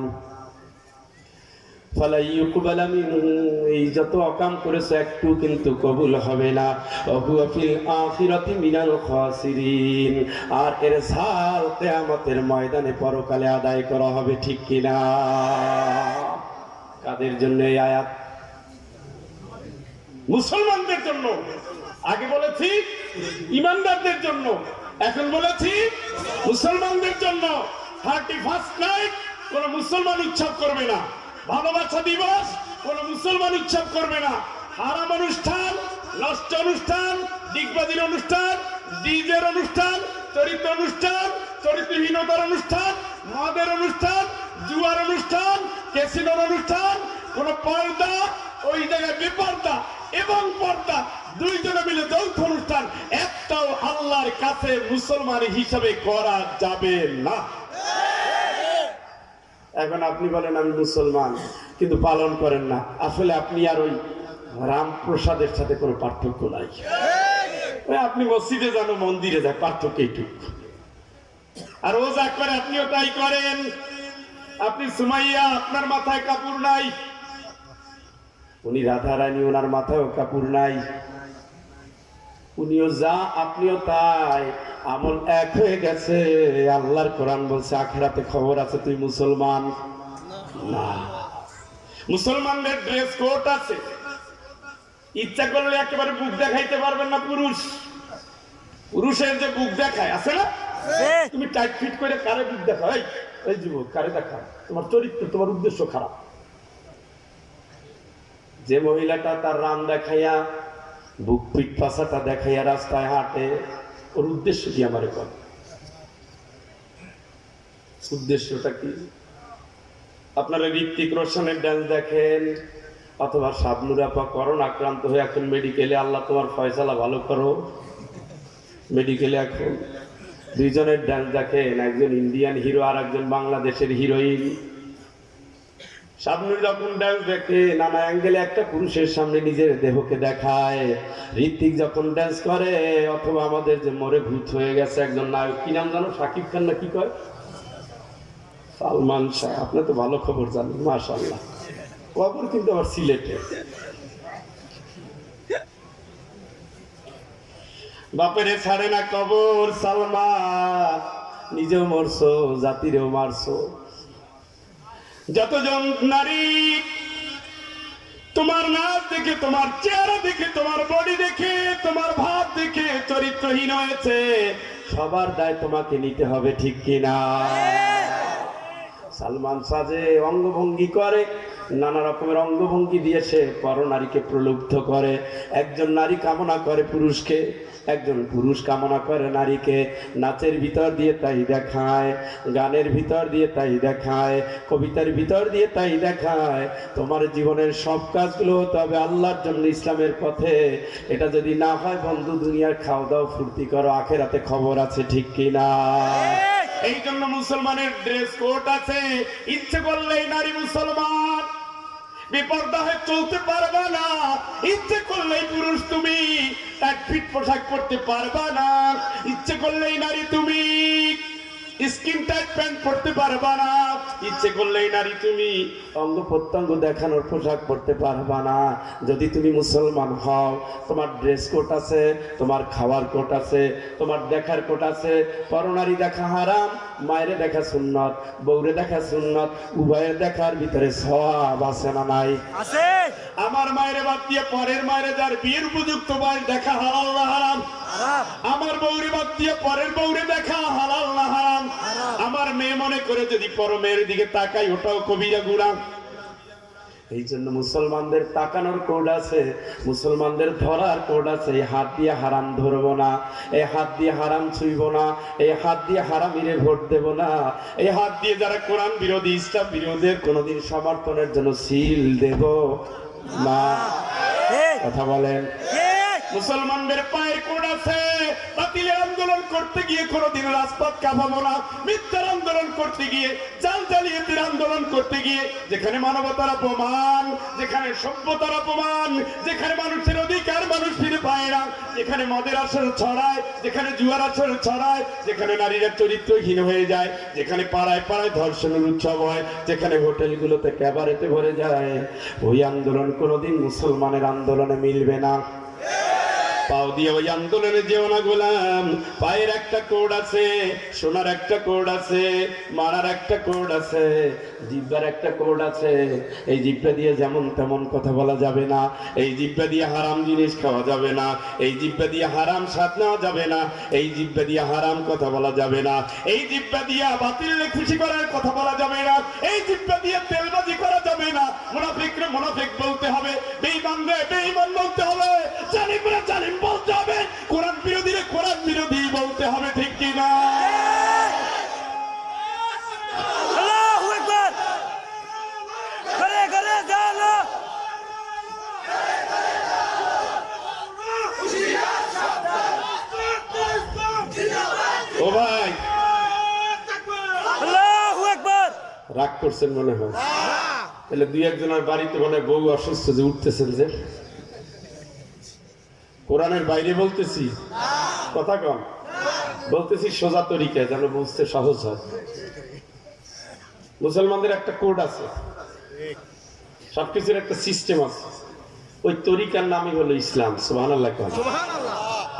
ফালা ইউকবালা মিনহু, এই যত অকাম করেছে একটু কিন্তু কবুল হবে না। ওয়া হুয়া ফিল আখিরাতি মিনাল খাসিরিন, আর এর ঝাল কিয়ামতের ময়দানে পরকালে আদায় করা হবে। ঠিক কিনা? কাদের জন্য এই আয়াত? মুসলমানদের জন্য। আগে বলেছি ইমানদারদের জন্য, এখন বলেছি মুসলমানদের জন্য। 31 নাইট কোন মুসলমান উৎসব করবে না। ভালোবাসা দিবস কোন মুসলমান উৎসব করবে না। হারাম অনুষ্ঠান, নষ্ট অনুষ্ঠান, ডিগবাজির অনুষ্ঠান, ডিজের অনুষ্ঠান, চরিত্র অনুষ্ঠান, চরিত্রহীনতার অনুষ্ঠান, মদের অনুষ্ঠান, জুয়ার অনুষ্ঠান, ক্যাসিনোর অনুষ্ঠান, কোন পর্দা, ওই জায়গায় বেপর্দা এবং পর্দা দুইজনে মিলে যৌথ অনুষ্ঠান একটাও আল্লাহর কাছে মুসলমান হিসাবে করা যাবে না। এখন আপনি বলেন আমি মুসলমান, কিন্তু পালন করেন না। আসলে আপনি আর ওই রামপ্রসাদের সাথে কোনো পার্থক্য নাই। আপনি মসজিদে যান, মন্দিরে যায়, পার্থক্য এইটুকু। আর ও যা করে আপনিও তাই করেন। আপনি সুমাইয়া, আপনার মাথায় কাপড় নাই, উনি রাধা রানী, ওনার মাথায়ও কাপড় নাই। উনিও যা আপনিও তাই, আমল এক হয়ে গেছে। আল্লাহর কোরআন বলছে আখিরাতে খবর আছে তুই মুসলমান না। মুসলমানদের ড্রেস কোড আছে, ইচ্ছা করলে একেবারে বুক দেখাইতে পারবেন না। পুরুষের যে বুক দেখায় আছে না, তুমি টাইট ফিট করে কারে বুক দেখাও? এই যুবক, কারে দেখা? তোমার চরিত্র, তোমার উদ্দেশ্য খারাপ। যে মহিলাটা তার রান দেখাইয়া, বুক পিঠ পাশাটা দেখাইয়া রাস্তায় হাঁটে, ওর উদ্দেশ্য কি? আমারে কর, উদ্দেশ্যটা কি? আপনারা ঋত্বিক রোশনের ডান্স দেখেন, অথবা শাবনুর আপা করোনা আক্রান্ত হয়ে এখন মেডিকেলে, আল্লাহ তোমার ফয়সালা ভালো করো, মেডিকেলে এখন দুইজনের ডান্স দেখেন, একজন ইন্ডিয়ান হিরো আর একজন বাংলাদেশের হিরোইন। শাবনুর যখন ডান্স দেখে নানা অ্যাঙ্গেলে একটা পুরুষের সামনে নিজের দেহকে দেখায়। ঋত্বিক যখন ডান্স করে, অথবা আমাদের যে মরে ভূত হয়ে গেছে একজন নায়ক, কি নাম জানো, শাকিব খান না কি কয়, সালমান শাহ, আপনি তো ভালো খবর জানেন, মাশাআল্লাহ। খবর কিন্তু আবার সিলেটে। বাপেরে ছাড়ে না কবর, সালমান নিজেও মরছো, জাতিরেও মারছো। যতজন নারী তোমার নাচ দেখে, তোমার চেহারা দেখে, তোমার বডি দেখে, তোমার ভাব দেখে চরিত্রহীন হয়েছে, সবার দায় তোমাকে নিতে হবে, ঠিক কিনা? সালমান সাজে, অঙ্গভঙ্গি করে, নানা রকমের অঙ্গভঙ্গি দিয়ে সে পরনারীকে প্রলুব্ধ করে। একজন নারী কামনা করে পুরুষকে, একজন পুরুষ কামনা করে নারীকে। নাচের ভিতর দিয়ে তাই দেখায়, গানের ভিতর দিয়ে তাই দেখায়, কবিতার ভিতর দিয়ে তাই দেখায়। তোমার জীবনের সব কাজগুলো হতে হবে আল্লাহর জন্য, ইসলামের পথে। এটা যদি না হয় বন্ধু, দুনিয়ার খাও দাও ফুর্তি করো, আখেরাতে খবর আছে, ঠিক কিনা? এই জন্য মুসলমানের ড্রেস কোড আছে। ইচ্ছে করলেই নারী মুসলমান, বিপর্দা হয়ে চলতে পারবা না। ইচ্ছে করলেই পুরুষ তুমি এক ফিট পোশাক পরতে পারবা না। ইচ্ছে করলেই নারী তুমি স্কিন টাইট প্যান্ট পরতে পারবা না। ইচ্ছে করলেই নারী তুমি অঙ্গ প্রত্যঙ্গ দেখানোর পোশাক পরতে পারবা না। যদি তুমি মুসলমান হও, তোমার ড্রেস কোড আছে, তোমার খাওয়ার কোড আছে, তোমার দেখার কোড আছে। পরনারী দেখা হারাম, মায়েরে দেখা সুন্নত, বউরে দেখা সুন্নত, উভয়ের দেখার ভিতরে সওয়াব আছে না নাই? আছে। আমার মায়েরে বাদ দিয়ে পরের মায়েরে, যার বিয়ের উপযুক্ত বয়স, দেখা হালাল না হারাম? আমার বউরে বাদ দিয়ে পরের বউরে দেখা হালাল না হারাম? আমার মেয়ে মনে করে যদি পর মেয়ের দিকে তাকাই, ওটাও কবিরা গুনাহ। এই জন্য মুসলমানদের তাকানোর কোড আছে, মুসলমানদের ধরার কোড আছে। এই হাত দিয়ে হারাম ধরবো না, এই হাত দিয়ে হারাম ছুঁইব না, এই হাত দিয়ে হারামিরে ভোট দেব না, এই হাত দিয়ে যারা কোরআন বিরোধী, ইসলাম বিরোধীর কোনোদিন সমর্থনের জন্য সিল দেব না। কথা বলেন। মুসলমানদের পায়ের কোড আছে। বাতিলের আন্দোলন করতে গিয়ে কোনোদিন রাজপথ কাঁপাবো না। মিথ্যার আন্দোলন করতে গিয়ে, জাল জালিয়াতির আন্দোলন করতে গিয়ে, যেখানে মানবতার অপমান, যেখানে সভ্যতার অপমান, যেখানে মানুষের অধিকার মানুষ ফিরে পায় না, যেখানে মদের আসর ছড়ায়, যেখানে জুয়ার আসর ছড়ায়, যেখানে নারীরা চরিত্রহীন হয়ে যায়, যেখানে পাড়ায় পাড়ায় ধর্ষণের উৎসব হয়, যেখানে হোটেলগুলোতে ক্যাবারেতে ভরে যায়, ওই আন্দোলন কোনোদিন মুসলমানের আন্দোলনে মিলবে না। পাও দিয়ে ওই আন্দোলনে যেও না গোলাম। পায়ের একটা কোড আছে, সোনার একটা কোড আছে, মারার একটা কোড আছে, জিহ্বার একটা কোড আছে। এই জিহ্বা দিয়ে যেমন তেমন কথা বলা যাবে না, এই জিহ্বা দিয়ে হারাম জিনিস খাওয়া যাবে না, এই জিহ্বা দিয়ে হারাম স্বাদ নেওয়া যাবে না, এই জিহ্বা দিয়ে হারাম কথা বলা যাবে না, এই জিহ্বা দিয়ে বাতিলে খুশি করার কথা বলা যাবে না, এই জিহ্বা দিয়ে তেলবাজি করা যাবে না। মুনাফিকরে মুনাফিক বলতে হবে, বেঈমানরে বেঈমান বলতে হবে, জালিমরে জালিম বলতে হবে, কোরআন বিরোধীরে কোরআন বিরোধী বলতে হবে, ঠিক কিনা? আল্লাহু আকবার। করে করে জানো ও ভাই, আল্লাহু আকবার। রাগ করছেন মনে হয়, তাহলে দুই একজনের বাড়িতে মনে বউ অসুস্থ যে উঠতেছেন, যে কোরআনের বাইরে বলতেছি কথা কম। বলতেছি সোজা তরিকায় যেন বুঝতে সহজ হয়। মুসলমানদের একটা কোড আছে, সবকিছুর একটা সিস্টেম আছে, ওই তরিকার নামই হলো ইসলাম। সুবহানাল্লাহ।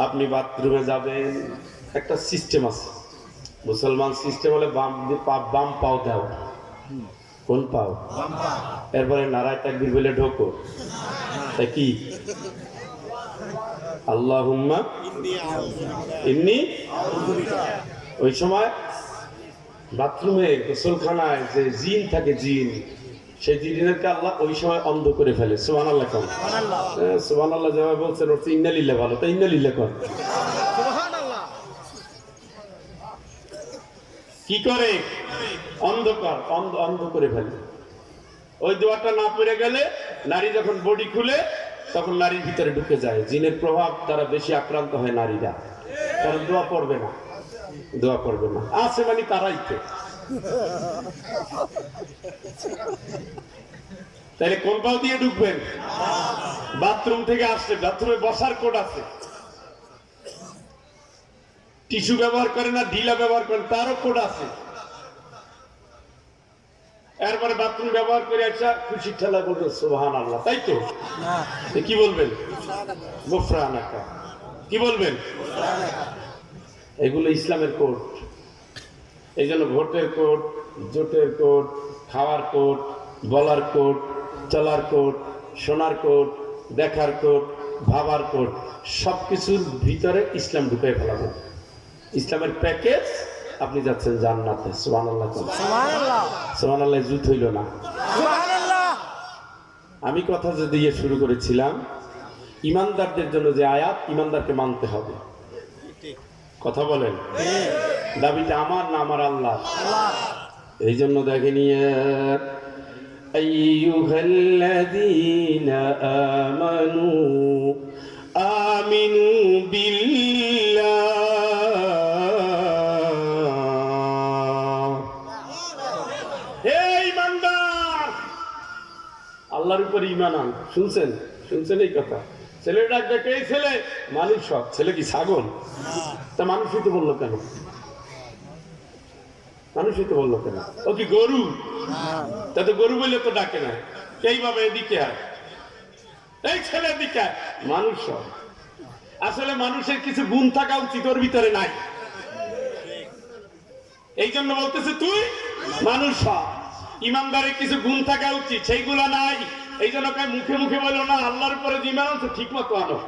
আপনি বাথরুমে যাবেন, একটা সিস্টেম আছে। মুসলমান সিস্টেম হলে বাম পাও দাও। কোন পাও? এরপরে নারায় তাকবীর বলে ঢোকো। তাই কি আল্লাহুম্মা ইন্নী, ওই সময় বাথরুমে গোসলখানায় যে জিন থাকে, জিন, সেই জিনেরকে আল্লাহ ওই সময় অন্ধ করে ফেলে। সুবহানাল্লাহ। সুবহানাল্লাহ যেভাবে বলছেন ওর ইন্না লিল্লাহ ভালো, তাই ইন্না লিল্লাহ কর। কি করে? অন্ধকার, অন্ধ করে ফেলে। ওই দোয়াটা না পড়ে গেলে নারী যখন বডি খুলে তখন নারীর ভিতরে ঢুকে যায়। জিনের প্রভাব দ্বারা বেশি আক্রান্ত হয় নারীরা, কারণ দোয়া পড়বে না, দোয়া পড়বে না। আছে মানে তারাই তো। তাহলে কোন পাও দিয়ে ঢুকবেন? বাথরুম থেকে আসলে বাথরুমে বসার কোড আছে। টিস্যু ব্যবহার করে না, ঢিলা ব্যবহার করেন, তারও কোড আছে। এরপরে বাথরুম ব্যবহার করে একটা খুশি ঠেলা বলবেন সুবহানাল্লাহ, তাই তো? কি বলবেন? গুফরানাকা। কি বলবেন? এগুলো ইসলামের কোড। এই জন্য ভোটের কোড, জোটের কোড, খাওয়ার কোড, বলার কোড, চলার কোড, শোনার কোড, দেখার কোড, ভাবার কোড, সবকিছুর ভিতরে ইসলাম ঢুকাই ফেলাবো। ইসলামের প্যাকেজ, আপনি যাচ্ছেন জান্নাতে। সুবহানাল্লাহ। সুবহানাল্লাহ। সুবহানাল্লাহ জুত হইল না। সুবহানাল্লাহ। আমি কথা যে দিয়ে শুরু করেছিলাম, ইমানদারদের জন্য যে আয়াত, ইমানদারকে মানতে হবে। কথা বলেন, দাবিটা আমার না আমার আল্লাহ? এই জন্য দেখেনি আইয়ুহাল্লাযীনা আমানু আমিনু বিল্লাহ। হে ঈমানদার, আল্লাহর উপরে ঈমান আন। শুনছেন? শুনছেন এই কথা? ছেলেটা দেখে, এই ছেলে মানুষ, সব ছেলে কি ছাগল? তা মানুষই তো বললো কেন? মানুষই তো বললো কেন? ও কি গরু? তা তো গরু বলে তো ডাকে না। এই বাবা এদিকে আয়, এই ছেলে এদিকে আয়। মানুষ সব। আসলে মানুষের কিছু গুণ থাকা উচিত, ওর ভিতরে নাই। এই জন্য বলতেছে তুই মানুষ সব। ইমানদারের কিছু গুণ থাকা উচিত, সেইগুলো নাই। এই জন্য মুখে মুখে বলো না, আল্লাহর উপরে যে ইমান আনছো ঠিক মতো আনো।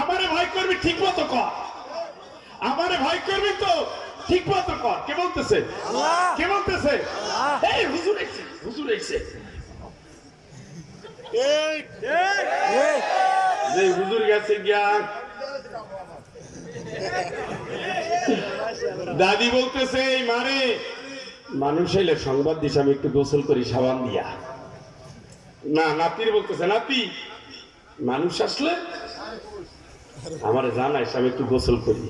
আমারে ভয় করবি ঠিক মতো কর, আমারে ভয় করবি তো ঠিক মতো কর। কে বলতেছে? কে বলতেছে? এই হুজুর এসে, হুজুর এসে। যে হুজুর গেছে গিয়া, দাদি বলতেছে এই মারে, মানুষ এলে সংবাদ দিস আমি একটু গোসল করি সাবান দিয়া। না, নাতির বলতেছে নাতি, মানুষ আসলে আমারে জানাইস আমি একটু গোসল করি।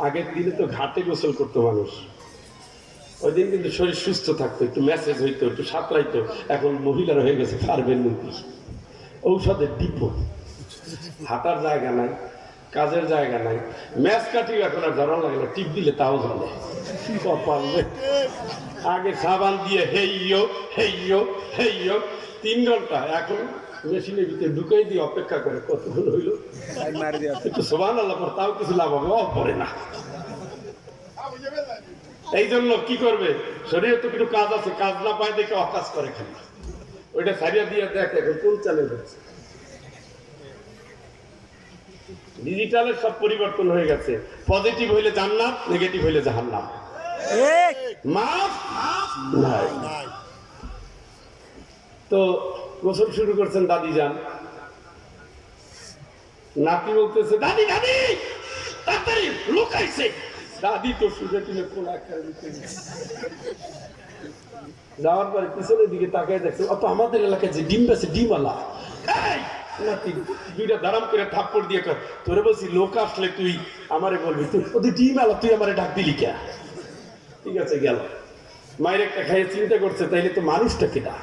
আগের দিনে তো ঘাটে গোসল করতো মানুষ, ওই দিন কিন্তু শরীর সুস্থ থাকতো, একটু মেসেজ হইতো, একটু সাঁতরাইতো। এখন মহিলারা হয়ে গেছে ফার্মের মন্ত্রী, ঔষধের ডিপো, হাঁটার জায়গা নাই, কাজের জায়গা নাই। ম্যাচ কাটি এখন আর ধরা লাগে না, টিপ দিলে তাও জানে। আগে সাবান দিয়ে হেইয়ো হেইয়ো হেইয়ো 3 ঘন্টা, এখন মেশিনের ভিতরে ঢুকাই দিয়ে অপেক্ষা করে কতক্ষণ হইল, একটু সুবহানাল্লাহ পর তাও কিছু লাভ হবে, পড়ে না। এই জন্য কি করবে, শরীরে তো কিছু কাজ আছে, কাজ না পায় দেখে অকাজ করে খালি। ওইটা সারিয়া দিয়ে দেখে এখন কোন চালে হচ্ছে। ডিজিটালের সব পরিবর্তন হয়ে গেছে। পজিটিভ হইলে জান্নাত, নেগেটিভ হইলে জাহান্নাম। মাফ নাই। তো গোসল শুরু করছেন দাদি যান। নাতি বলতেছে দাদি দাদি তাড়াতাড়ি লুকাইছে। দাদি তো শুনে টুনে কোলা খাই যাওয়ার পরে পিছনের দিকে তাকায় দেখছে অত আমাদের এলাকায় যে ডিম বেছে ডিমওয়ালা, নাতি দুইটা দাঁড়াম করে থাপ্পড় দিয়ে কর, তোরে বলছি লোক আসলে তুই আমারে বলবি, তুই ওদের ডিমওয়ালা তুই আমারে ডাক দিলি কে? ঠিক আছে গেল। মায়ের একটা খাইয়ে চিন্তা করছে তাইলে তো মানুষটা কেটা,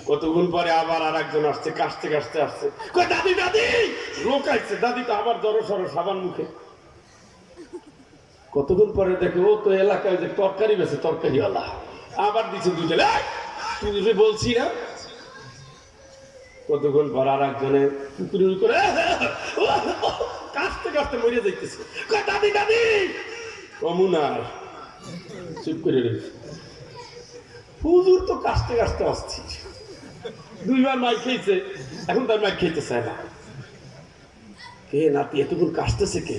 কতক্ষণ পরে আবার আর একজন আসছে, কাশতে কাশতে আসছে, কই দাদি দাদি, লোক আসছে, দাদি তো আবার জড়ো সরো সাবান মুখে। কতক্ষণ পরে দেখে ও তো এলাকায় যে তরকারি বেছে তরকারিওয়ালা, আবার দিচ্ছে দুজন, তুই বলছি না। কতক্ষণ পর আর একজনে কুকুরি করে কাশতে কাশতে মরে যাইতেছে, কই দাদি দাদি, কমুনার চুপ করে রয়েছে। হুজুর তো কাশতে কাশতে আসছি, দুইবার মাই খেয়েছে, এখন তার মাই খেতে চায় না। কে নাতি এতক্ষণ কাশতেছে কে?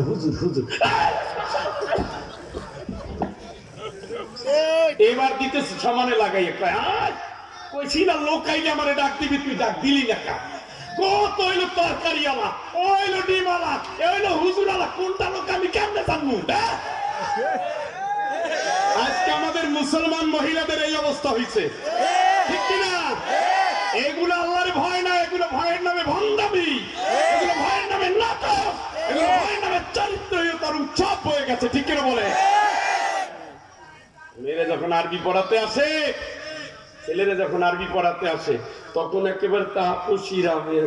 হুজুর হুজুর। এবার দিতেছে সমানে লাগাই একটা, কইছি না লোক আইলে আমারে ডাক দিবি, তুই ডাক দিলি না কা? কত হইলো তরকারি আলা, হইলো ডিম আলা, হইলো হুজুর আলা, কোনটা লোক আমি কেমনে জানবো? আজকে আমাদের মুসলমান মহিলাদের এই অবস্থা হয়েছে, ঠিক কিনা? এগুলো আল্লাহর ভয় না, এগুলো ভয়ের নামে ভণ্ডামি, এগুলো ভয়ের নামে নাটক, এগুলো ভয়ের নামে চরিত্রহীনতার উৎসব হয়ে গেছে, ঠিক কিনা বলে? মেয়েরা যখন আরবি পড়াতে আসে, ছেলেরা যখন আরবি পড়াতে আসে, তখন একেবারে তাপসীরা হয়ে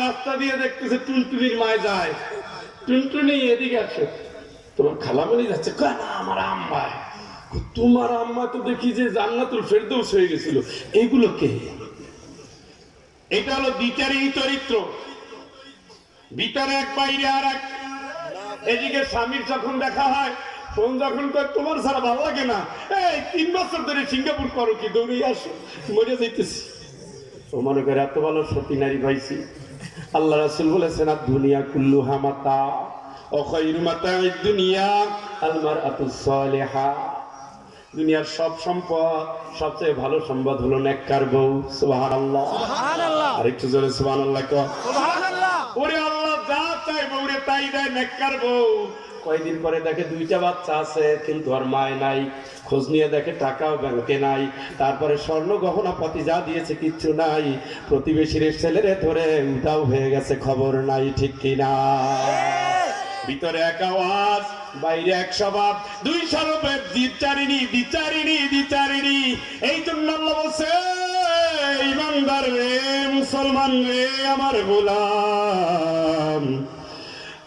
রাস্তা দিয়ে দেখতেছে টুনটুনির মায় যায়, টুনটুনি এদিকে আসে, তোমার খালামণি যাচ্ছে, না আমার আম্মা। তোমার আম্মা তো দেখি যে জান্নাতুল ফেরদৌস হয়ে গেছিল, এইগুলো কে? এটা হলো দ্বিচারী চরিত্র, ভিতরে এক বাইরে আর এক। এদিকে স্বামীর যখন দেখা হয়, ফোন যখন কয় তোমার ছাড়া ভালো লাগে না, এই 3 বছর ধরে সিঙ্গাপুর করো কি, দৌড়ে আসো, মরে যাইতেছি। ও মনে করে এত ভালো সতী নারী পাইছি। আল্লাহ রাসূল বলেছেন, আর দুনিয়া কুল্লু হামাতা ও খায়রু মাতা'আদ দুনিয়া আল মারআতুস সালিহা। দুনিয়ার সব সম্পদ, সবচেয়ে ভালো সম্পদ হলো নেককার বউ। সুবহানাল্লাহ, সুবহানাল্লাহ, আরেকটু জোরে সুবহানাল্লাহ কও। সুবহানাল্লাহ। ওরে আল্লাহ যা চাই বউরে তাই দেয়, নেককার বউ। কয়েকদিন পরে দেখে 2টা বাচ্চা আছে, কিন্তু আর মায় নাই। খোঁজ নিয়ে দেখে টাকাও ব্যাংকে নাই। তারপরে স্বর্ণ গহনা পাতি যা দিয়েছে কিচ্ছু নাই। প্রতিবেশীর ছেলেরে ধরে উধাও হয়ে গেছে, খবর নাই, ঠিক কিনা? ভিতরে এক আওয়াজ, বাইরে এক স্বভাব, 2 স্বরূপের দ্বিচারিণী দ্বিচারিণী দ্বিচারিণী। এই জন্য আল্লাহ বলছে, ইমানদার রে, মুসলমান রে, আমার গোলাম,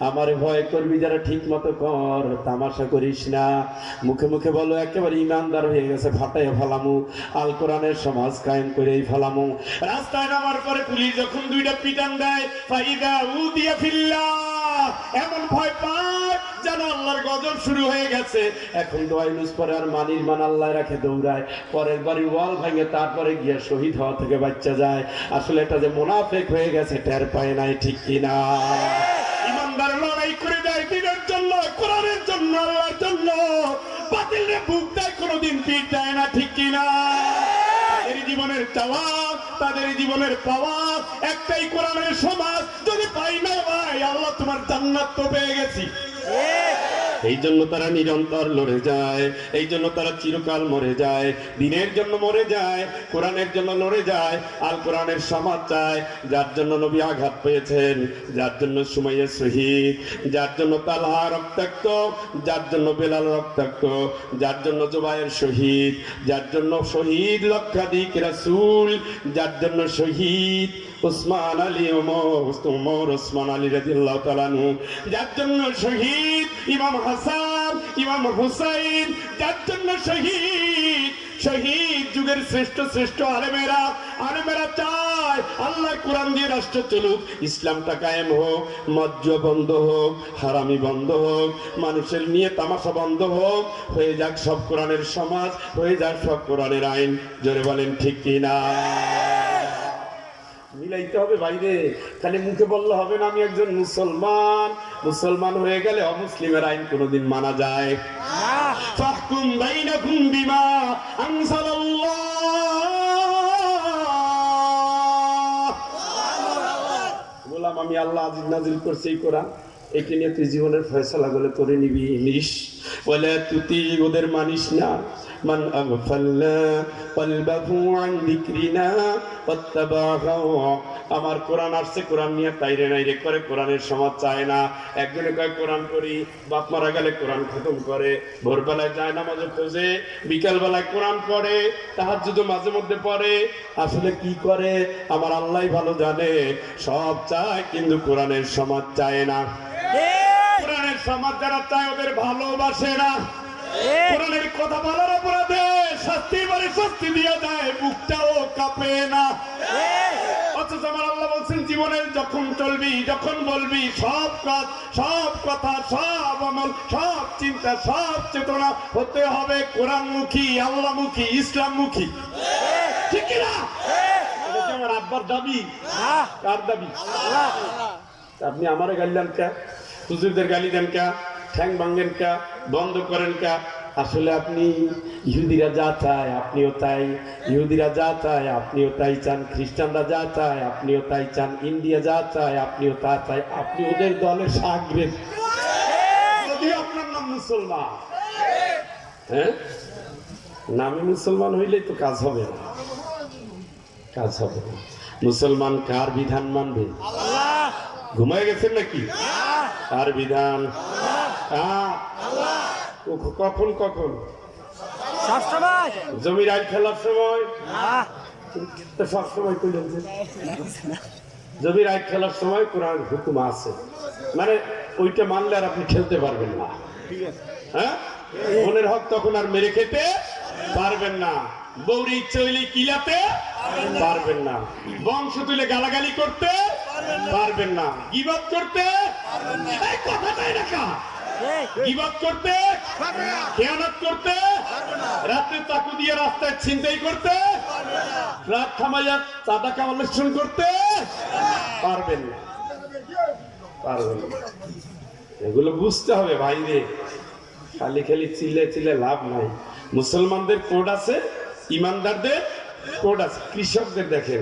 আমার ভয় করবি যারা, ঠিক মতো কর, তামাশা করিস না। মুখে মুখে বলো একেবারে ইমানদার হয়ে গেছে, ফাটাই ফেলামু, আল কোরআনের সমাজ কায়েম করেই ফেলামু। রাস্তায় নামার পরে পুলিশ যখন 2টা পিটান দেয়, ফাইদা উদিয়া ফিল্লাহ, এমন ভয় পায় যেন আল্লাহর গজব শুরু হয়ে গেছে। এখন দোয়াইলুস পরে আর মানির মান আল্লাহ রাখে, দৌড়ায়, পরের বাড়ির ওয়াল ভাঙে, তারপরে গিয়ে শহীদ হওয়া থেকে বাচ্চা যায়। আসলে এটা যে মুনাফেক হয়ে গেছে টের পায় নাই, ঠিক কিনা? ইমানদার লড়াই করে দেয় দিনের জন্য, কোরআনের জন্য, আল্লাহর জন্য। বাতিলের বুক দেয়, কোনোদিন পিঠ দেয় না, ঠিক কিনা? তাদের জীবনের চাওয়া, তাদের জীবনের পাওয়া একটাই, কোরআনের সমাজ। যদি পাই না ভাই, আল্লাহ তোমার জান্নাত তো পেয়ে গেছি। এই জন্য তারা নিরন্তর লড়ে যায়, এই জন্য তারা চিরকাল মরে যায়, দিনের জন্য মরে যায়, কোরআনের জন্য লড়ে যায়, আল কোরআনের সমাজ চায়। যার জন্য নবী আঘাত পেয়েছেন, যার জন্য সুমাইয়া শহীদ, যার জন্য তালহা রক্তাক্ত, যার জন্য বেলাল রক্তাক্ত, যার জন্য জুবায়ের শহীদ, যার জন্য শহীদ লক্ষাধিক রাসূল, যার জন্য শহীদ উসমান আলী, ওমর ওসমান আলী রাদিয়াল্লাহু তাআলা আনহু, যার জন্য শহীদ ইমাম হাসান, ইমাম হুসাইন, যার জন্য শহীদ, শহীদ যুগের শ্রেষ্ঠ শ্রেষ্ঠ আলেমেরা, আলেমেরা চায় আল্লাহ কোরআন দিয়ে রাষ্ট্র চলুক, ইসলামটা কায়েম হোক, মজ্জ বন্ধ হোক, হারামি বন্ধ হোক, মানুষের নিয়ে তামাশা বন্ধ হোক, হয়ে যাক সব কোরআনের সমাজ, হয়ে যাক সব কোরআনের আইন। জোরে বলেন ঠিক কিনা? মিলাইতে হবে বাইরে, খালি মুখে বললে হবে না আমি একজন মুসলমান। মুসলমান হয়ে গেলে অমুসলিমের আইন কোনোদিন মানা যায় না। ফাহকুম বাইনাকুম বিমা আনজালাল্লাহ। বললাম আমি আল্লাহ নাজিল করছি এই কোরআন, একে নিয়ে তুই জীবনের ফয়সালা গুলো করে নিবি। নিস বলে তুই ওদের মানিস না, মান আগফালনা কলবাহু আন যিকরিনা ওয়াত্তাবা হাওয়া। আমার কোরআন আসছে, কোরআন নিয়ে তাইরে নাইরে করে, কোরআনের সমাজ চায় না। একজনে কয় কোরআন পড়ি, বাপ মারা গেলে কোরআন খতম করে, ভোরবেলায় যায় নামাজ খোঁজে, বিকালবেলায় কোরআন পড়ে, তাহাজ্জুদ মাঝে মধ্যে পড়ে। আসলে কি করে আমার আল্লাহই ভালো জানে। সব চায় কিন্তু কোরআনের সমাজ চায় না। কোরআনের সমাজ যারা চায় ওদের ভালোবাসে না। কোরআনের কথা বলার অপরাধে শাস্তি বাড়ি শাস্তি দিয়ে দেয়, বুকটাও কাঁপে না। অথচ আমার আল্লাহ বলছেন জীবনের যখন চলবি, যখন বলবি, সব কাজ, সব কথা, সব আমল, সব চিন্তা, সব চেতনা হতে হবে কোরআনমুখী, আল্লাহমুখী, ইসলামমুখী। ঠিক কিনা? এটা কি আমার আব্বার দাবি? কার দাবি? আপনি আমারে গালি দেন কে? হুজুরদের গালি দেন কে? ঠ্যাং ভাঙেন কে? বন্ধ করেন কে? আসলে আপনি ইহুদিরা যা চায় আপনিও তাই, ইহুদিরা যা চায় আপনিও তাই চান, খ্রিস্টানরা যা চায় আপনিও তাই চান, ইন্ডিয়া যা চায় আপনিও তা চায়। আপনি ওদের দলের সাগরেদ, যদি আপনার নাম মুসলমান। হ্যাঁ, নামে মুসলমান হইলেই তো কাজ হবে না, কাজ হবে না। মুসলমান কার বিধান মানবে? ঘুমায় গেছেন নাকি? কার বিধান? কখন কখন? জমির আইল খেলার সময়? সব সময় জমির আইল খেলার সময় কোরআন হুকুম আছে, মানে ওইটা মানলে আর আপনি খেলতে পারবেন না। হ্যাঁ, বোনের হক তখন আর মেরে খেতে পারবেন না, বউরি ইচ্ছে হইলে কিলাতে পারবেন না, বংশ তুলে গালাগালি করতে পারবেন না, গীবত করতে, এই কথাটাই রাখা, গীবত করতে, খেয়ানত করতে, রাতে চাকু দিয়ে রাস্তায় ছিনতাই করতে, রাত থামাইয়া চাঁদা কালেকশন করতে পারবেন না, পারবেন না। এগুলো বুঝতে হবে ভাই রে, খালি খালি চিল্লে চিল্লে লাভ নাই। মুসলমানদের কোড আছে, ইমানদারদের কোড আছে। কৃষকদের দেখেন,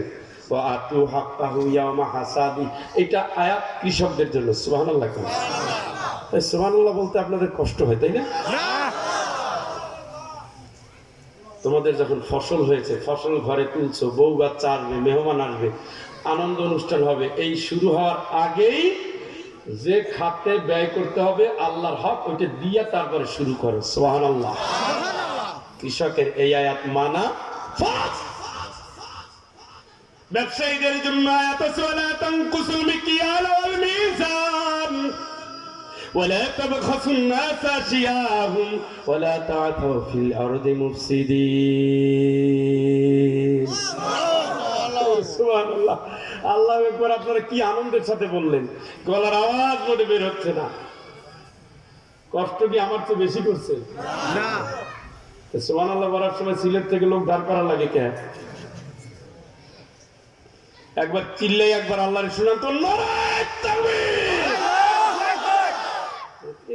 এটা আয়াত কৃষকদের জন্য। সুবহানাল্লাহ, সুবহানাল্লাহ বলতে আপনাদের কষ্ট হয় তাই না? তোমাদের যখন ফসল হয়েছে, ফসল ঘরে তুলছো, বউ বাচ্চা আসবে, মেহমান আসবে, আনন্দ অনুষ্ঠান হবে, এই শুরু হওয়ার আগেই যে খাতে ব্যয় করতে হবে আল্লাহর হক, ওইটা দিয়া তারপরে শুরু করো। সুবহানাল্লাহ। কৃষকের এই আয়াত মানা ফরজ। ব্যবসায়ীদের জন্য আয়াত আছে, ওয়ালা তানকুসুল মিকিয়াল ওয়াল মিজান ওয়ালা তাবখাসুন নাস আশিয়াহুম ওয়ালা তা'তাউ ফিল আরদি মুফসিদিন। সুবহানাল্লাহ। আল্লাহু আকবার। আপনারা কি আনন্দের সাথে বললেন, গলার আওয়াজ মনে বের হচ্ছে না। কষ্ট কি আমার তো বেশি করছে না? সুবহানাল্লাহ বলার সময় সিলেট থেকে লোক ধার করা লাগে কেন? একবার চিল্লাই একবার আল্লাহর শুনান তো, নারায়ে তাকবীর।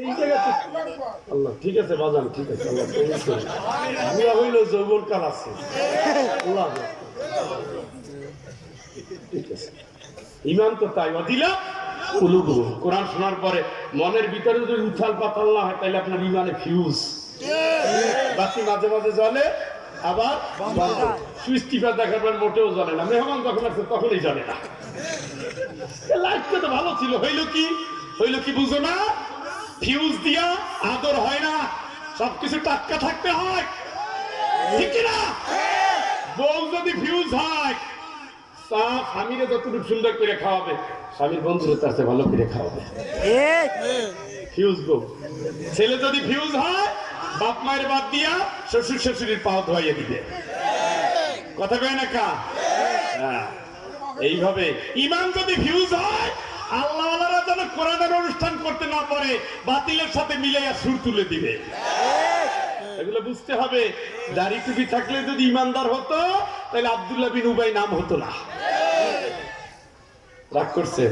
এই জায়গাতে আল্লাহ ঠিক আছে বাজান, ঠিক আছে, আল্লাহ বুড়া হইল যৌবন কাল আছে। আল্লাহ ঠিক আছে, ইমান তো তাই অদিলা কুলুবুহুম। কোরআন শোনার পরে মনের ভিতরে যদি উথাল পাতাল না হয় তাহলে আপনার ইমানে ফিউজ, বাতি মাঝে মাঝে জ্বলে আবার সুইচ টিপা দেখার পর মোটেও জ্বলে না, মেহমান যখন আসছে তখনই জ্বলে না। লাইটটা তো ভালো ছিল, হইল কি বুঝো না? ফিউজ দিয়া আদর হয় না, সবকিছু টাটকা থাকতে হয়, ঠিক না? বউ যদি ফিউজ হয়, স্বামীরে যতটুকু সুন্দর করে খাওয়াবে, স্বামীর বন্ধুরা তার চেয়ে ভালো করে খাওয়াবে। ফিউজ বউ। ছেলে যদি ফিউজ হয়, বাপ মায়ের বাদ দিয়া শ্বশুর শাশুড়ির পাও ধোয়াইয়া দিবে। কথা কয় না কা? এইভাবে ইমান যদি ফিউজ হয়, আল্লাহ আল্লাহরা যেন কোরআনের অনুষ্ঠান করতে না পারে, বাতিলের সাথে মিলাইয়া সুর তুলে দিবে। এগুলো বুঝতে হবে। দাড়ি টুপি থাকলে যদি ইমানদার হতো তাহলে আব্দুল্লাহ বিন উবাই নাম হতো না। রাগ করছে?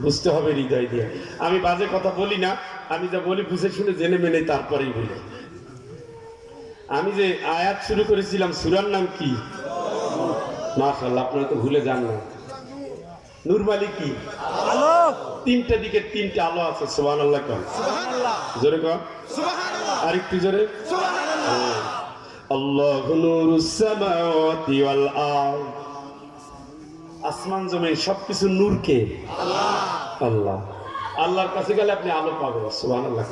বুঝতে হবে হৃদয় দিয়ে। আমি বাজে কথা বলি না, আমি যা বলি বুঝে শুনে জেনে মেনে তারপরেই বলি। আমি যে আয়াত শুরু করেছিলাম, সূরার নাম কি? মাশাআল্লাহ, আপনারা তো ভুলে যান না। নূর মালিকি আলো, তিনটা দিকে তিনটা আলো আছে। সুবহানাল্লাহ। সুবহানাল্লাহ জোরে কর, সুবহানাল্লাহ। আরেকটু জোরে, সুবহানাল্লাহ। আল্লাহু নূরুস সামাওয়াতি ওয়াল আরদ। আসমান জমিন সবকিছু নূরকে আল্লাহ। আল্লাহর কাছে গেলে আপনি আলো পাবেন। সুবহানাল্লাহ।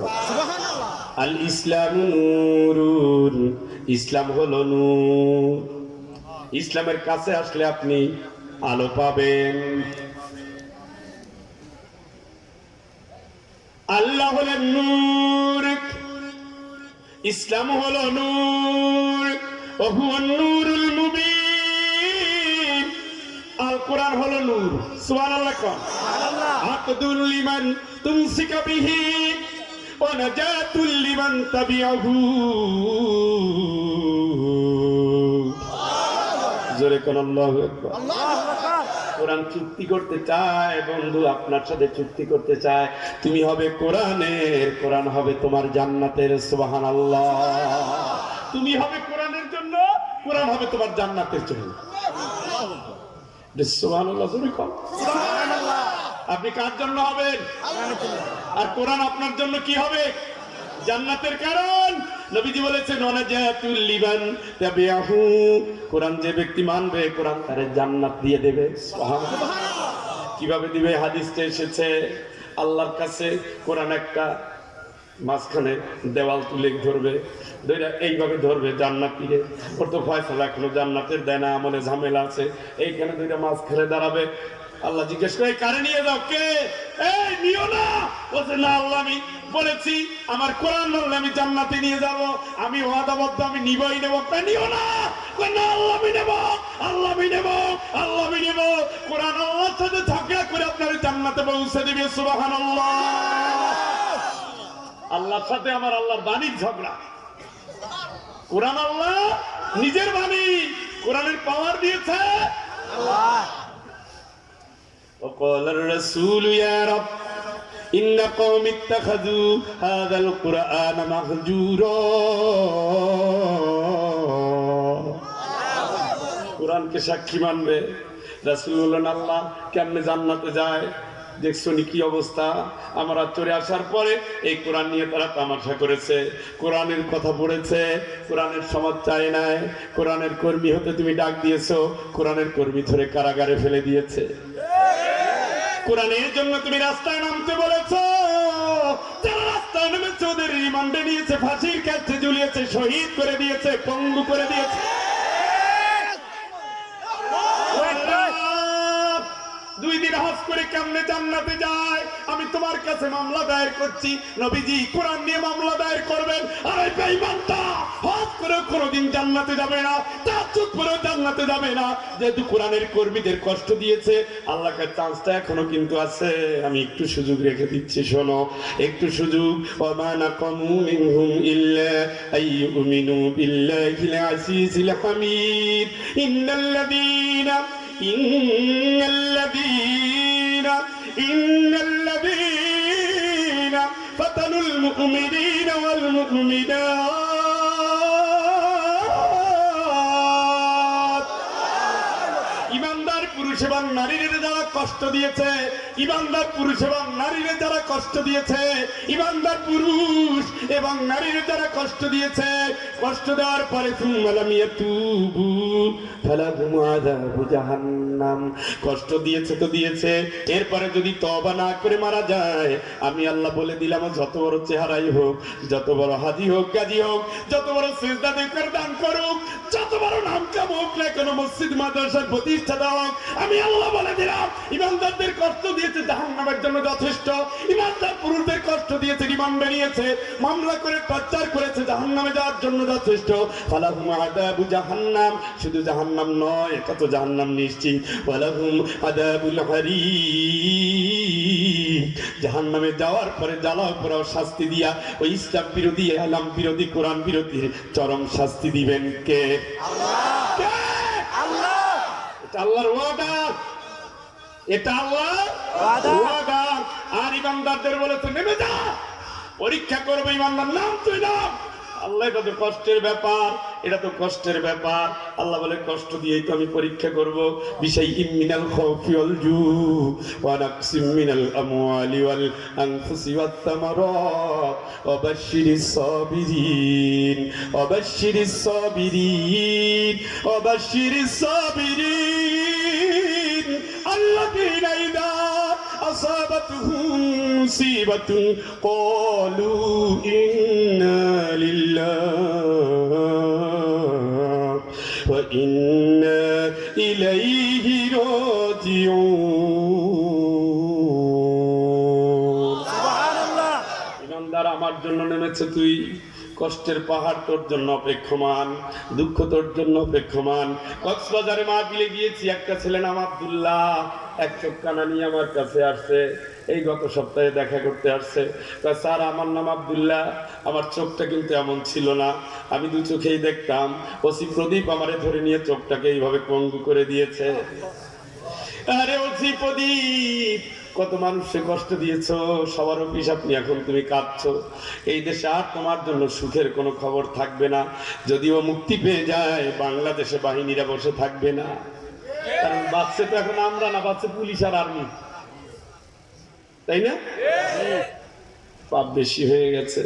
আল ইসলামু নূরুন, ইসলাম হলো নূর। ইসলামের কাছে আসলে আপনি আলো পাবেন। আল্লাহ হলেন নূর, ইসলাম হলো নূর। ওয়া হুয়ান নূরুল মুবিন, আল কোরআন হলো নূর। সুবহানাল্লাহ। সুবহানাল্লাহ। আকদুল লিমান তুমসিকা বিহি ওয়া নাজাতুল লিমান তাবিআহু। জোরে কোন আল্লাহু আকবার। আল্লাহু আকবার। কোরআন চুক্তি করতে চায় বন্ধু, আপনার সাথে চুক্তি করতে চায়। তুমি হবে কোরআনের, কোরআন হবে তোমার জান্নাতের। সুবহানাল্লাহ। তুমি হবে কোরআনের জন্য, কোরআন হবে তোমার জান্নাতের জন্য। সুবহানাল্লাহ। সুবহানাল্লাহ। আপনি কার জন্য হবেন? আর কোরআন আপনার জন্য কি হবে? জান্নাতের কারণ। নবীজি বলেছেন ওয়ানাজাতুল লিমান তাবিআহু, কোরআন যে ব্যক্তি মানবে কোরআন তারে জান্নাত দিয়ে দেবে। সুবহানাল্লাহ। কিভাবে দিবে? হাদিসে এসেছে আল্লাহর কাছে কোরআন একটা মাঝখানে দেওয়াল তুলে ধরবে, এইভাবে ধরবে জান্নাতীরে। ওর তো ফয়সালা এখনো জান্নাতের দেয় না, আমলে ঝামেলা আছে। এইখানে দুইটা মাঝখানে দাঁড়াবে। আল্লাহ জিজ্ঞেস করে কারে নিয়ে যাও? কে? এই নিও না। বলছে না আল্লাহ আমি বলেছি আমার কোরআন বললে আমি জান্নাতে নিয়ে যাব, আমি ওয়াদাবদ্ধ, আমি নিবই নেব। নিও না। না আল্লাহ আমি নেব, আল্লাহ আমি নেব, আল্লাহ আমি নেব। কোরআন আল্লাহর সাথে ঝগড়া করে আপনার জান্নাতে পৌঁছে দিবে। সুবহানাল্লাহ। আল্লাহর সাথে আমার আল্লাহর বাণীর ঝগড়া। কোরআন আল্লাহ নিজের বাণী, কোরআনের পাওয়ার দিয়েছে আল্লাহ। وقال الرسول يا رب إن قوم اتخذوا هذا القرآن مهجورا। কোরআনকে সাক্ষী মানবে। রাসূল বললেন আল্লাহ কেমনে জান্নাতে যায়? দেখছো নি কি অবস্থা? আমরা চলে আসার পরে এই কোরআন নিয়ে তারা তামাশা করেছে, কোরআনের কথা পড়েছে, কোরআনের সমাজ চায় নাই। কোরআনের কর্মী হতে তুমি ডাক দিয়েছো, কোরআনের কর্মী ধরে কারাগারে ফেলে দিয়েছে। কোরআনের জন্য তুমি রাস্তায় নামতে বলেছো, যারা রাস্তায় নেমেছে ওদের রিমান্ডে নিয়েছে, ফাঁসির কাছে ঝুলিয়েছে, শহীদ করে দিয়েছে, পঙ্গু করে দিয়েছে। দুই দিন হজ করে কেমনে জান্নাতে যায়? আমি তোমার কাছে মামলা দায়ের করছি। নবীজি কোরআন নিয়ে মামলা দায়ের করবেন। আরে বেঈমানটা হজ করে কোনোদিন জান্নাতে যাবে না, তাহাজ্জুদ পড়েও জান্নাতে যাবে না। যেহেতু কোরআনের কর্মীদের কষ্ট দিয়েছে, আল্লাহর চান্সটা এখনো কিন্তু আছে। আমি একটু সুযোগ রেখে দিচ্ছি, শোনো একটু সুযোগ। ওয়া মা নাকামু মিনহুম ইল্লা আইয়ুমিনু বিল্লাহিল আজিজিল হামিদ। ইন্নাল্লাযীনা فتنوا المؤمنين والمؤمنات। ইমানদার পুরুষ এবং নারীদের যারা কষ্ট দিয়েছে, ইমানদার পুরুষ এবং নারীদের যারা কষ্ট দিয়েছে, ইমানদার পুরুষ এবং নারীদের যারা কষ্ট দিয়েছে, কষ্ট দেওয়ার পরে সুম্মা লাম ইয়াতুবু ফালাহুম আযাবু জাহান্নাম। কষ্ট দিয়েছে তো দিয়েছে, এরপরে যদি তওবা না করে মারা যায়, আমি আল্লাহ বলে দিলাম যত বড় চেহারাই হোক, যত বড় হাজি হোক, গাজী হোক, যত বড় সিজদা করে দান করুক, যত বড় নাম কাম হোক না কেন, মসজিদ মাদ্রাসার প্রতিষ্ঠাতা হোক, আমি আল্লাহ বলে দিলাম ইমানদারদের কষ্ট দিয়েছে জাহান্নামের জন্য যথেষ্ট। ইমানদার পুরুষদের কষ্ট দিয়েছে, রিমান্ডে নিয়েছে, মামলা করে টর্চার করেছে, জাহান্নামে যাওয়ার জন্য যথেষ্ট। ফালাহুম আযাবু জাহান্নাম, শুধু জাহান্নাম নয়, কত জাহান্নাম নিশ্চিত। ওয়ালাহুম আযাবুল হারিক, জাহান্নামে যাওয়ার পরে জ্বালাও পোড়াও শাস্তি দিয়া ওই ইসলাম বিরোধী, আলাম বিরোধী, কোরআন বিরোধী চরম শাস্তি দিবেন কে? আল্লাহ। কে? আল্লাহ। এটা আল্লাহর ওয়াদা, এটা আল্লাহর ওয়াদা। আর ইমানদারদের বলেছে নেমে যা, পরীক্ষা করবে ইমানদার, নাম তুই নাম। আল্লাহ এটা তো কষ্টের ব্যাপার, এটা তো কষ্টের ব্যাপার। আল্লাহ বলে কষ্ট দিয়েই তো আমি পরীক্ষা করব। বিশাইইম মিনাল খাউফি ওয়াল জু ওয়া নাকসিম মিনাল আমওয়ালি ওয়াল আনফুসি ওয়াত তামারাত ওয়া বাশশিরিস সাবিরিন ওয়া বাশশিরিস সাবিরিন ওয়া বাশশিরিস সাবিরিন আল্লাযীনা ইযা أصابتهم مصيبة قالوا إنا لله وإنا إليه راجعون سبحان الله ইমানদার আমার জন্য নেমেছে তুই, কষ্টের পাহাড় তোর জন্য অপেক্ষমান, দুঃখ তোর জন্য অপেক্ষমান। কক্সবাজারে মাহফিলে গিয়েছি, একটা ছেলে নাম আব্দুল্লাহ এক চোখ কানা নিয়ে আমার কাছে আসছে, এই গত সপ্তাহে দেখা করতে আসছে। স্যার আমার নাম আব্দুল্লাহ, আমার চোখটা কিন্তু এমন ছিল না, আমি দু চোখেই দেখতাম। ওসি প্রদীপ আমারে ধরে নিয়ে চোখটাকে এইভাবে পঙ্গু করে দিয়েছে। আরে ওসি প্রদীপ, কত মানুষকে কষ্ট দিয়েছো, সবার অফিস আপনি এখন তুমি কাঁদছো। এই দেশে আর তোমার জন্য সুখের কোনো খবর থাকবে না। যদিও মুক্তি পেয়ে যায়, বাংলাদেশে বাহিনীরা বসে থাকবে না, কারণ বাচ্চা তো এখন আমরা না, বাচ্চা পুলিশ আর আর্মি, তাই না? পাপ বেশি হয়ে গেছে।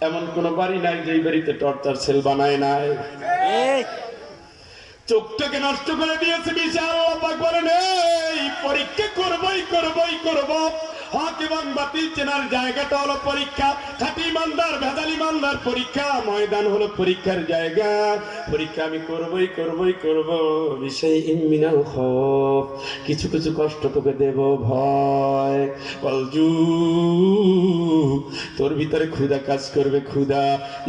এমন কোন বাড়ি নাই যে বাড়িতে টর্চার সেল বানায় নাই। চোখটাকে নষ্ট করে দিয়েছে বিশাল। আল্লাহ বলেন এই পরীক্ষা করবই করবই করব। হক এবং বাতিল চেনার জায়গাটা হলো পরীক্ষা। খাঁটি ইমানদার ভেজাল ইমানদার পরীক্ষা, ময়দান হলো পরীক্ষার জায়গা। পরীক্ষা আমি করবই করবই করব। বিশাইইম মিনাল খাউফ, কিছু কিছু কষ্ট তোকে দেব, ভয়। অলজু, তোর ভিতরে ক্ষুধা কাজ করবে, ক্ষুধা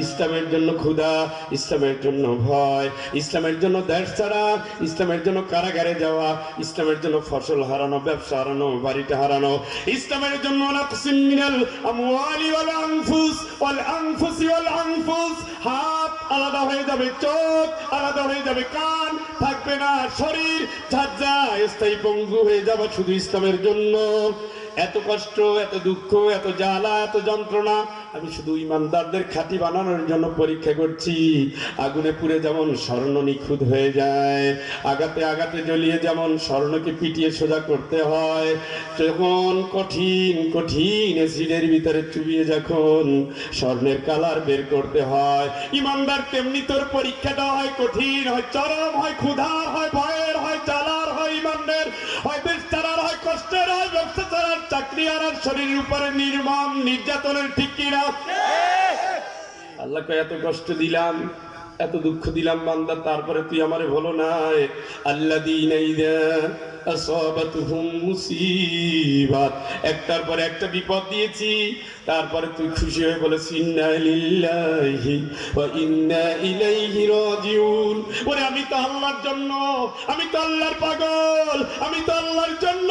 ইসলামের জন্য, ক্ষুধা ইসলামের জন্য ভয়, ইসলামের জন্য দেশ ছাড়া, ইসলামের জন্য কারাগারে যাওয়া, ইসলামের জন্য ফসল হারানো, ব্যবসা হারানো, বাড়িটা হারানো, ইসলামের জন্য নাকসিম মিনাল আমওয়ালি ওয়াল আনফুস ওয়াল আনফুসি ওয়াল আনফুস। হাত আলাদা হয়ে যাবে, চোখ আলাদা হয়ে যাবে, কান থাকবে না, শরীর ঝাঁঝা স্থায়ী পঙ্গু হয়ে যাবে শুধু ইসলামের জন্য। এত কষ্ট, এত দুঃখ, এত জ্বালা, এত যন্ত্রণা আমি শুধু ইমানদারদের খাঁটি বানানোর জন্য পরীক্ষা করছি। আগুনে পুড়ে যেমন স্বর্ণ নিখুঁত হয়ে যায়, আঘাতে আঘাতে জ্বলিয়ে যেমন স্বর্ণকে পিটিয়ে সোজা করতে হয়, যখন কঠিন কঠিন অ্যাসিডের ভিতরে চুবিয়ে যখন স্বর্ণের কালার বের করতে হয়, ইমানদার তেমনি তোর পরীক্ষাটা হয় কঠিন, হয় চরম, হয় ক্ষুধার, হয় ভয়ের, হয় জ্বালার, হয় ইমানদের, হয় দেশ ছাড়ার, হয় কষ্টের, হয় ব্যবসা ছাড়ার, চাকরি আর শরীরের উপরে নির্মম নির্যাতনের। ঠিক কিনা? আল্লাহকে এত কষ্ট দিলাম, এত দুঃখ দিলাম বান্দা, তারপরে তুই আমারে ভালো নাই। আল্লাযীনা ইযা আসাবাতুহুম মুসিবাত, একটার পর একটা বিপদ দিয়েছি, তারপরে তুই খুশি হয়ে বলে ইন্না লিল্লাহি ওয়া ইন্না ইলাইহি রাজিউন। ওরে আমি তো আল্লাহর জন্য, আমি তো আল্লাহর পাগল, আমি তো আল্লাহর জন্য,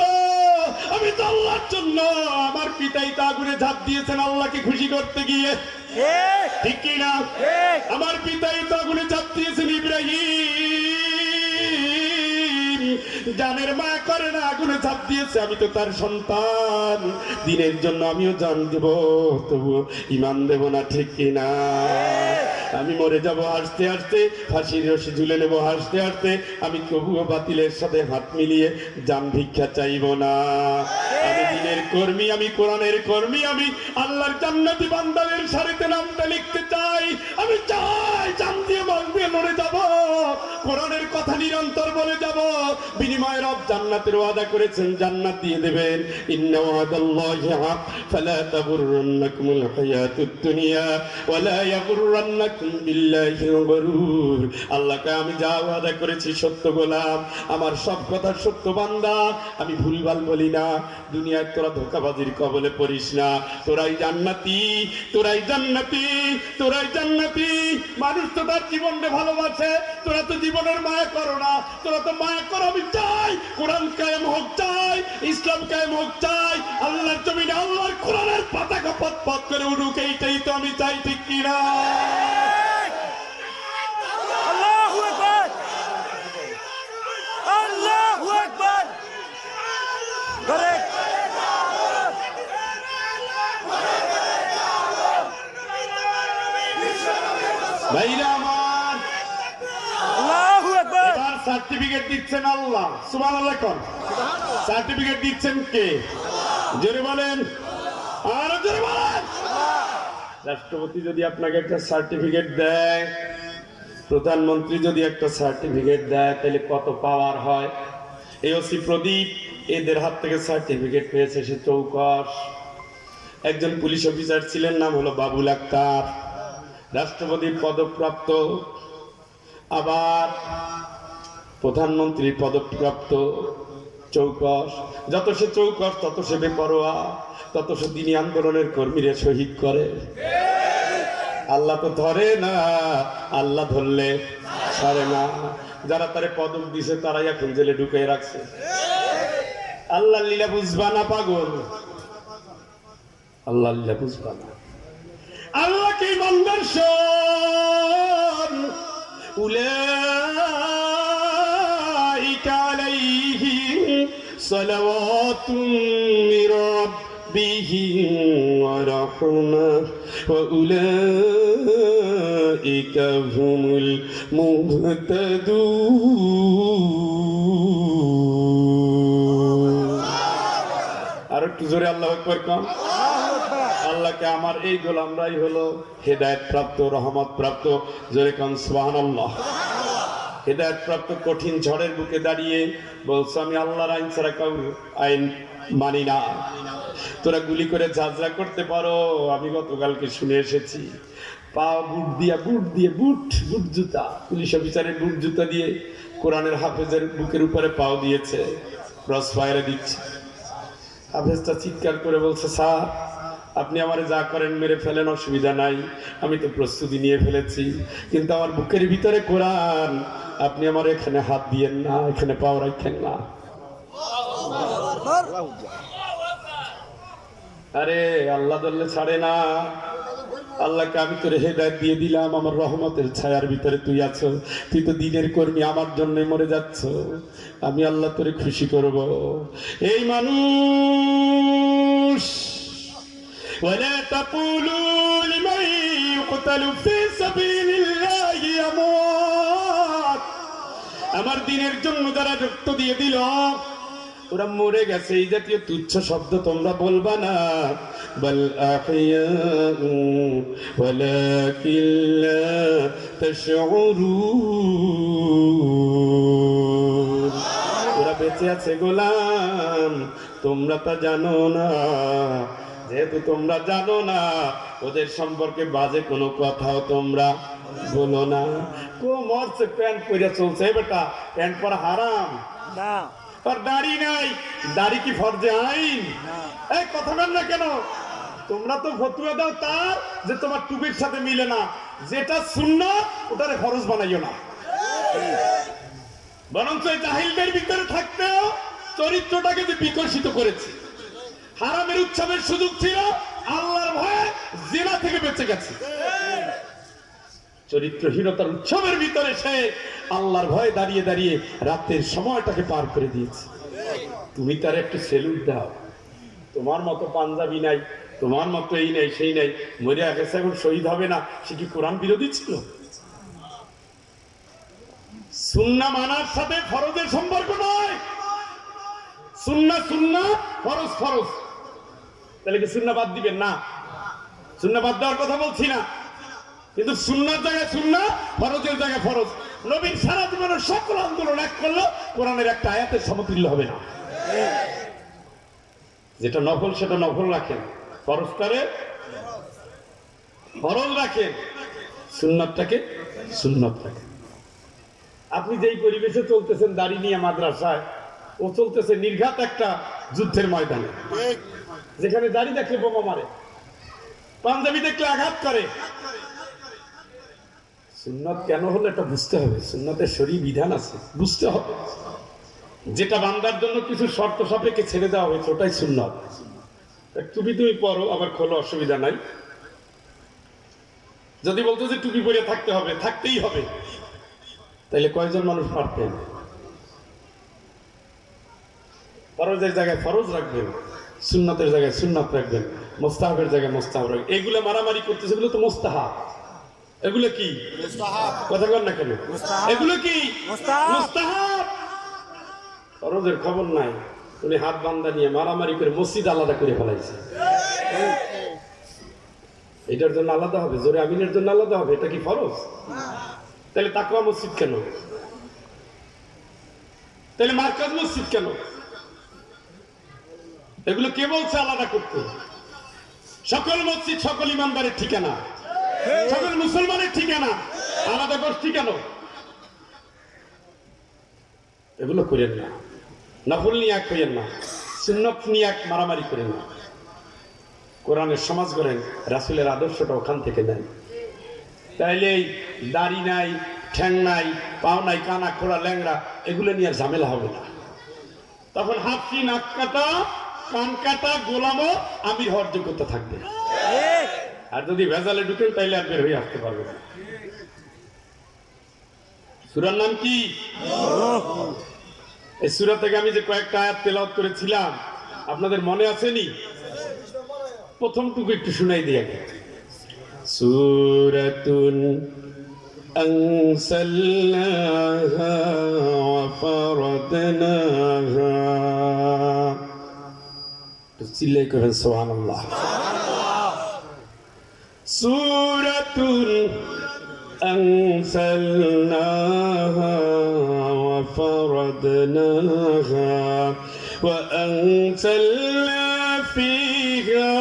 আমি তো আল্লাহর জন্য। আমার পিতাই তো আগুনে ঝাঁপ দিয়েছেন আল্লাহকে খুশি করতে গিয়ে, ঠিক কি না? আমার পিতাই তো আগুনে ঝাঁপ দিয়েছেন ইব্রাহিম, জানের মায়া করে না, আগুনে ঝাঁপ দিয়েছে, আমি তো তার সন্তান। দিনের জন্য আমিও জান দেব, তবু ইমান দেব না, ঠিক কি না? আমি মরে যাব হাসতে হাসতে, ফাঁসির রশি ঝুলে নেব হাসতে হাসতে, আমি তবুও বাতিলের সাথে হাত মিলিয়ে জান ভিক্ষা চাইব না। আমি দিনের কর্মী, আমি কোরআনের কর্মী, আমি আল্লাহর জান্নাতি বান্দাদের সারিতে নামটা লিখতে চাই। আমি চাই জান দিয়ে মাল দিয়ে লড়ে যাব, কোরআনের কথা নিরন্তর বলে যাব। বিনিময়ে রব জান্নাতের ওয়াদা করেছেন, জান্নাত দিয়ে দেবেন। ইন্না ওয়াদাল্লাহি হাক ফালা তাগুররান্নাকুমুল হায়াতুদ দুনিয়া ওয়ালা ইয়াগুররান্নাকুম বিল্লাহিল গরুর। আল্লাহকে আমি যা ওয়াদা করেছি সত্য গোলাম, আমার সব কথা সত্য বান্দা, আমি ভুলভাল বলি না। দুনিয়ায় তোরা ধোঁকাবাজির কবলে পড়িস না। তোরাই জান্নাতি, তোরাই জান্নাতি, তোরাই জান্নাতি। মানুষ তো তার জীবনকে ভালোবাসে, তোরা তো জীবনের মায়া করো না। তোরা তো মায়া করো। আমি চাই কোরআন কায়েম হোক, চাই ইসলাম কায়েম হোক, চাই আল্লাহর জমিনে আল্লাহর কোরআনের পতাকা পথ পথ করে উঠুক, এইটাই তো আমি চাই, ঠিক কিনা? আল্লাহু আকবার, আল্লাহু আকবার। করে ভাইরা আমার, Allahu Akbar. এবার সার্টিফিকেট দিচ্ছেন আল্লাহ। সুবহানাল্লাহ কোন সার্টিফিকেট দিচ্ছেন কে? জোরে বলেন, আর জোরে বলেন। রাষ্ট্রপতি যদি আপনাকে একটা সার্টিফিকেট দেয়, প্রধানমন্ত্রী যদি একটা সার্টিফিকেট দেয়, তাহলে কত পাওয়ার হয়? এই ওসি প্রদীপ এদের হাত থেকে সার্টিফিকেট পেয়েছে, সে চৌকস। একজন পুলিশ অফিসার ছিলেন, নাম হলো বাবুল আক্তার, রাষ্ট্রপতির পদপ্রাপ্ত, আবার প্রধানমন্ত্রীর পদপ্রাপ্ত, চৌকস। যত সে চৌকস তত সে বেপরোয়া, তত সে দিনী আন্দোলনের কর্মীরা শহীদ করে। আল্লাহ তো ধরে না, আল্লাহ ধরলে ছাড়ে না। যারা তারে পদক দিছে তারাই এখন জেলে ঢুকে রাখছে। আল্লাহ লীলা বুঝবা না পাগল, আল্লাহ লীলা বুঝবা না। আল্লাহকে ইমানদার শোন, উলাইকা আলাইহিম সালাওয়াতুম মির রাব্বিহিম ওয়া রাহমাহ ওয়া উলাইকা হুমুল মুহতাদুন। আর একটু জোরে আল্লাহু আকবার কম। আল্লাহকে আমার এই গোলামরাই হলো হেদায়েত প্রাপ্ত, রহমত প্রাপ্ত। জোরে কান সুবহানাল্লাহ। হেদায়েত প্রাপ্ত কঠিন ঝড়ের বুকে দাঁড়িয়ে বলছো, আমি আল্লাহর আইন ছাড়া কাউ আইন মানি না। তোরা গুলি করে ঝাঁঝরা করতে পারো, আমি গতকালকে শুনে এসেছি। পা বুট দিয়ে বুট জুতা, পুলিশ অফিসারের বুট জুতা দিয়ে কোরআনের হাফেজের বুকের উপরে পাও দিয়েছে, ক্রস ফায়ারে দিচ্ছে। হাফেজটা চিৎকার করে বলছে, স্যার আপনি আমারে যা করেন মেরে ফেলেন, অসুবিধা নাই, আমি তো প্রস্তুতি নিয়ে ফেলেছি, কিন্তু আমার বুকের ভিতরে কোরআন, আপনি আমার এখানে হাত দিয়েন না, এখানে পাও রাখেন না। আরে আল্লাহ ধরলে ছাড়ে না। আল্লাহকে আমি তোরে হেদায়েত দিয়ে দিলাম, আমার রহমতের ছায়ার ভিতরে তুই আছো, তুই তো দ্বীনের কর্মী, আমার জন্য মরে যাচ্ছ, আমি আল্লাহ তোরে খুশি করব। এই মানুষ ولا تقولوا لمن يقتل في سبيل الله اموات, আমার দ্বীনের জন্য যারা রক্ত দিয়ে দিল ওরা মরে গেছে, এই জাতীয় তুচ্ছ শব্দ তোমরা বলবা না। বল আহইয়াউ ওয়ালাকিন লা তাশউরুন, ওরা বেঁচে আছে গোলাম, তোমরা তা জানো না। যেহেতু তোমরা জানো না, ওদের সম্পর্কে বাজে কোনো কথাও তোমরা বলো না। কো মরছে প্যান্ট পরে চলছে, বেটা প্যান্ট পরা হারাম না, আর দাড়ি নাই, দাড়ি কি ফরজে আইন? এই কথা বল না কেন? তোমরা তো ফতোয়া দাও তার যে তোমার টুপির সাথে মিলে না, যেটা সুন্নাত ওটারে ফরজ বানাইও না। বরঞ্চ জাহিলদের ভিতরে থাকতেও চরিত্রটাকে যে বিকশিত করেছে, হারামের উৎসবের সুযোগ ছিল, আল্লাহর ভয়ে জিনা থেকে বেঁচে গেছে। চরিত্রহীনতার উৎসবের ভিতরে সে আল্লাহর ভয়ে দাঁড়িয়ে দাঁড়িয়ে রাতের সময়টাকে পার করে দিয়েছে। তুমি তার একটু সেলুট দাও। তোমার মতো পাঞ্জাবি নাই, তোমার মতো এই নাই সেই নাই, মরে গেছে, এখন শহীদ হবে না, সে কি কোরআন বিরোধী ছিল? সুন্নাহ মানার সাথে ফরজের সম্পর্ক নয়। সুন্নাহ সুন্নাহ, ফরজ ফরজ। তাহলে কি সুন্নাহ বাদ দিবেন? না, সুন্নাহ বাদ দেওয়ার কথা বলছি না, কিন্তু সুন্নাহর জায়গায় সুন্নাহ, ফরজের জায়গায় ফরজ। নবীর সারা জীবনের সকল আন্দোলন এক করলো, কোরআনের একটা আয়াতের সমতুল্য হবে না। যেটা নফল সেটা নফল রাখেন, ফরজটারে ফরজ রাখেন, সুন্নাতটাকে সুন্নাত রাখেন। আপনি যেই পরিবেশে চলতেছেন, দাড়ি নিয়ে মাদ্রাসায়, ও চলতেছে নির্ঘাত একটা যুদ্ধের ময়দানে, যেখানে দাড়ি দেখলে বোমা মারে, পাঞ্জাবি দেখলে আঘাত করে। সুন্নাত কেন হলো এটা বুঝতে হবে, সুন্নাতের শরীর বিধান আছে, বুঝতে হবে। যেটা বান্দার জন্য কিছু শর্ত সাপেক্ষে ছেড়ে দেওয়া হয়েছে ওটাই সুন্নাত। টুপি তুমি পরো, আবার খোলো, অসুবিধা নাই। যদি বলতো যে টুপি পরে থাকতে হবে, থাকতেই হবে, তাহলে কয়জন মানুষ পারতেন? ফরজের জায়গায় ফরজ রাখবেন, সুন্নাতের জায়গায় সুন্নাত রাখবেন, মোস্তাহাবের জায়গায় মোস্তাহাব রাখবেন। এগুলো মারামারি করতেছে, এগুলো তো মোস্তাহাব। এগুলো কি কথা বল না কেন? এগুলো কি মুস্তাহাব। ফরজের খবর নাই, উনি হাত বান্ধা নিয়ে মারামারি করে মসজিদ আলাদা করে ফেলাইছে। এটার জন্য আলাদা হবে, জোরে আমিনের জন্য আলাদা হবে, এটা কি ফরজ? তাহলে তাকওয়া মসজিদ কেন? তাহলে মার্কাজ মসজিদ কেন? এগুলো কে বলছে আলাদা করতে? সকল মসজিদ সকল ইমানদারের ঠিকানা, সকল মুসলমানের ঠিকানা, আলাদা গোষ্ঠী কেন? এগুলো করেন না। নফল নিয়ে এক করেন না, সুন্নত নিয়ে এক মারামারি করেন না। কোরআনের সমাজ করেন, রাসূলের আদর্শটা ওখান থেকে নেন। তাইলে এই দাড়ি নাই, ঠ্যাং নাই, পাও নাই, কানা খোড়া ল্যাংড়া, এগুলো নিয়ে ঝামেলা হবে না। তখন হাফি, নাক কাটা, কান কাটা, গোলামও আমির হওয়ার যোগ্যতা থাকবে। আর যদি ভেজালে ঢুকেন তাইলে আর বের হয়ে আসতে পারবে না। সূরার নাম কি? এই সূরা থেকে আমি যে কয়েকটা আয়াত তেলাওয়াত করেছিলাম আপনাদের মনে আছেনি? প্রথমটুকু একটু শুনাই দিয়ে আগে। সূরাতুন আনসালনাহা ওয়া ফারাদনাহা। তো চিল্লাই করেন সুবহানাল্লাহ। সূরাতুন أنزلناها وفرضناها وأنزلنا فيها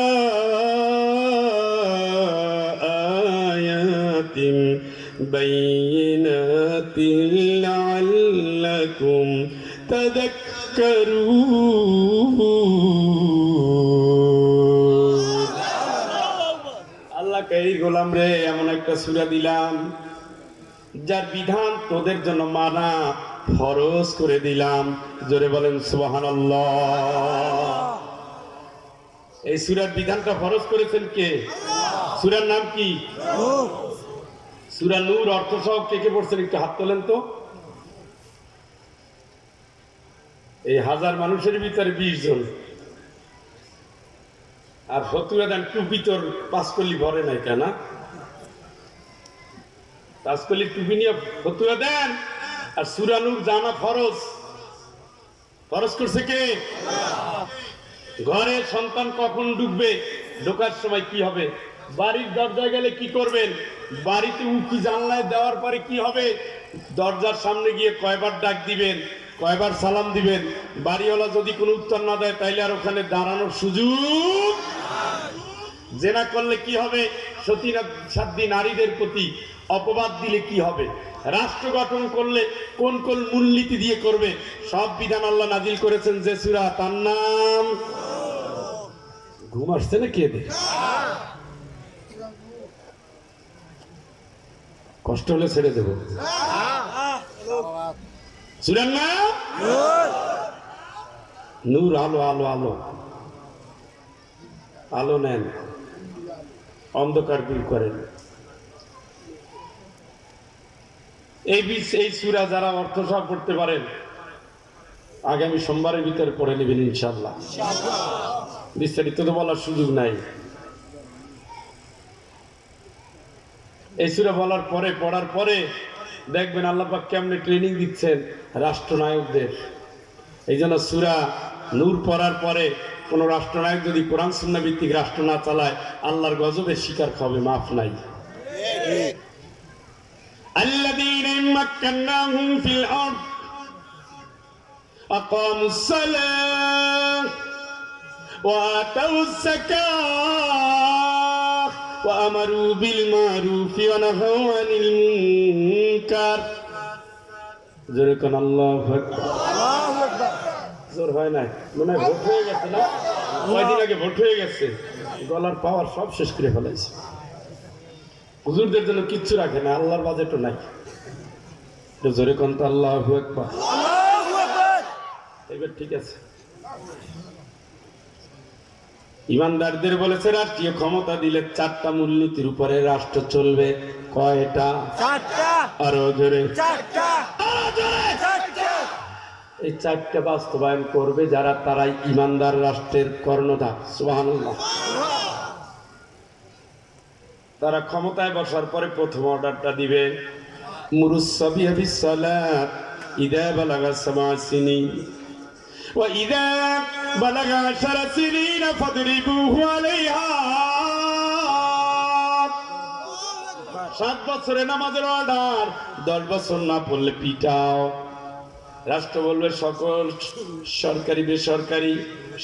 آيات بينات لعلكم تذكرون। এই গোলাম রে, এমন একটা সূরা দিলাম যার বিধান তোদের জন্য মানা ফরজ করে দিলাম। জোরে বলেন সুবহানাল্লাহ। এই সূরার বিধানটা ফরজ করেছেন কে? সূরার নাম কি? সূরা নূর। অর্থ সহ কে কে পড়ছেন একটু হাত তোলেন তো। এই 1000 মানুষের ভিতরে 20 জন। আর ফতুয়া দেন টুপি তোর 5 কলি ভরে নাই কেন? 5 কলি টুপি নিয়ে ফতুয়া দেন। আর সূরা নূর জানা ফরজ। ফরজ করছে কে? ঘরে সন্তান কখন ঢুকবে, ঢোকার সময় কি হবে, বাড়ির দরজায় গেলে কি করবেন, বাড়িতে উকি জানলায় দেওয়ার পরে কি হবে, দরজার সামনে গিয়ে কয়বার ডাক দিবেন, কয়বার সালাম দিবেন। বাড়িওয়ালা যদি কোনো উত্তর না দেয় তাইলে আর ওখানে দাঁড়ানোর সুযোগ। জেনা করলে কি হবে, সতী সাধ্বী নারীদের প্রতি অপবাদ দিলে কি হবে, রাষ্ট্র গঠন করলে কোন কোন মূলনীতি দিয়ে করবে, সব বিধান আল্লাহ নাজিল করেছেন যে সূরা, তার নাম। ঘুম আসছে না? কে দে কষ্ট হলে ছেড়ে দেব। সূরার নাম নূর। আলো আলো আলো আলো নেন, অন্ধকার দূর করেন। এই সূরা যারা অর্থ সহ পড়তে পারেন আগামী সোমবারের ভিতরে পড়ে নেবেন ইনশাআল্লাহ। বিস্তারিত তো বলার সুযোগ নাই। এই সূরা বলার পরে, পড়ার পরে দেখবেন আল্লাহ পাক কেমনে ট্রেনিং দিচ্ছেন রাষ্ট্রনায়কদের। এই জন্য সূরা নূর পড়ার পরে কোন রাষ্ট্রনায়ক যদি কোরআন সুন্নাহ ভিত্তিক রাষ্ট্র না চালায় আল্লাহর গজবের শিকার হবে, মাফ নাই। الذين مكناهم في الأرض أقاموا الصلاة وآتوا الزكاة وأمروا بالمعروف ونهوا عن المنكر। جركن الله أكبر। জোর হয় নাই মনে হয়, ভোট হয়ে গেছে না? কয়দিন আগে ভোট হয়ে গেছে, গলার পাওয়ার সব শেষ করে ফেলাইছে। হুজুরদের জন্য কিচ্ছু রাখে না, আল্লাহর বাজেটও নাই। জোরে কোন তো আল্লাহু আকবার। এবার ঠিক আছে। ইমানদারদের বলেছে রাষ্ট্রীয় ক্ষমতা দিলে 4টা মূলনীতির উপরে রাষ্ট্র চলবে। কয়টা? 4টা। আরো জোরে। 4টা। আরো জোরে। 4টা। এই 4টা বাস্তবায়ন করবে যারা, তারাই ইমানদার রাষ্ট্রের কর্ণধার। সুবহানাল্লাহ। তারা ক্ষমতায় বসার পরে প্রথম অর্ডারটা দিবে মুরুসসাবিহা বিসসালাত ইযা বালাগা সাবআ সিনিন ওয়া ইযা বালাগা 10 সিনিন ফাদরিবুহু আলাইহা। 7 বছরে নামাজের অর্ডার, 10 বছর না পড়লে পিটাও। রাষ্ট্র বলবে সকল সরকারি বেসরকারি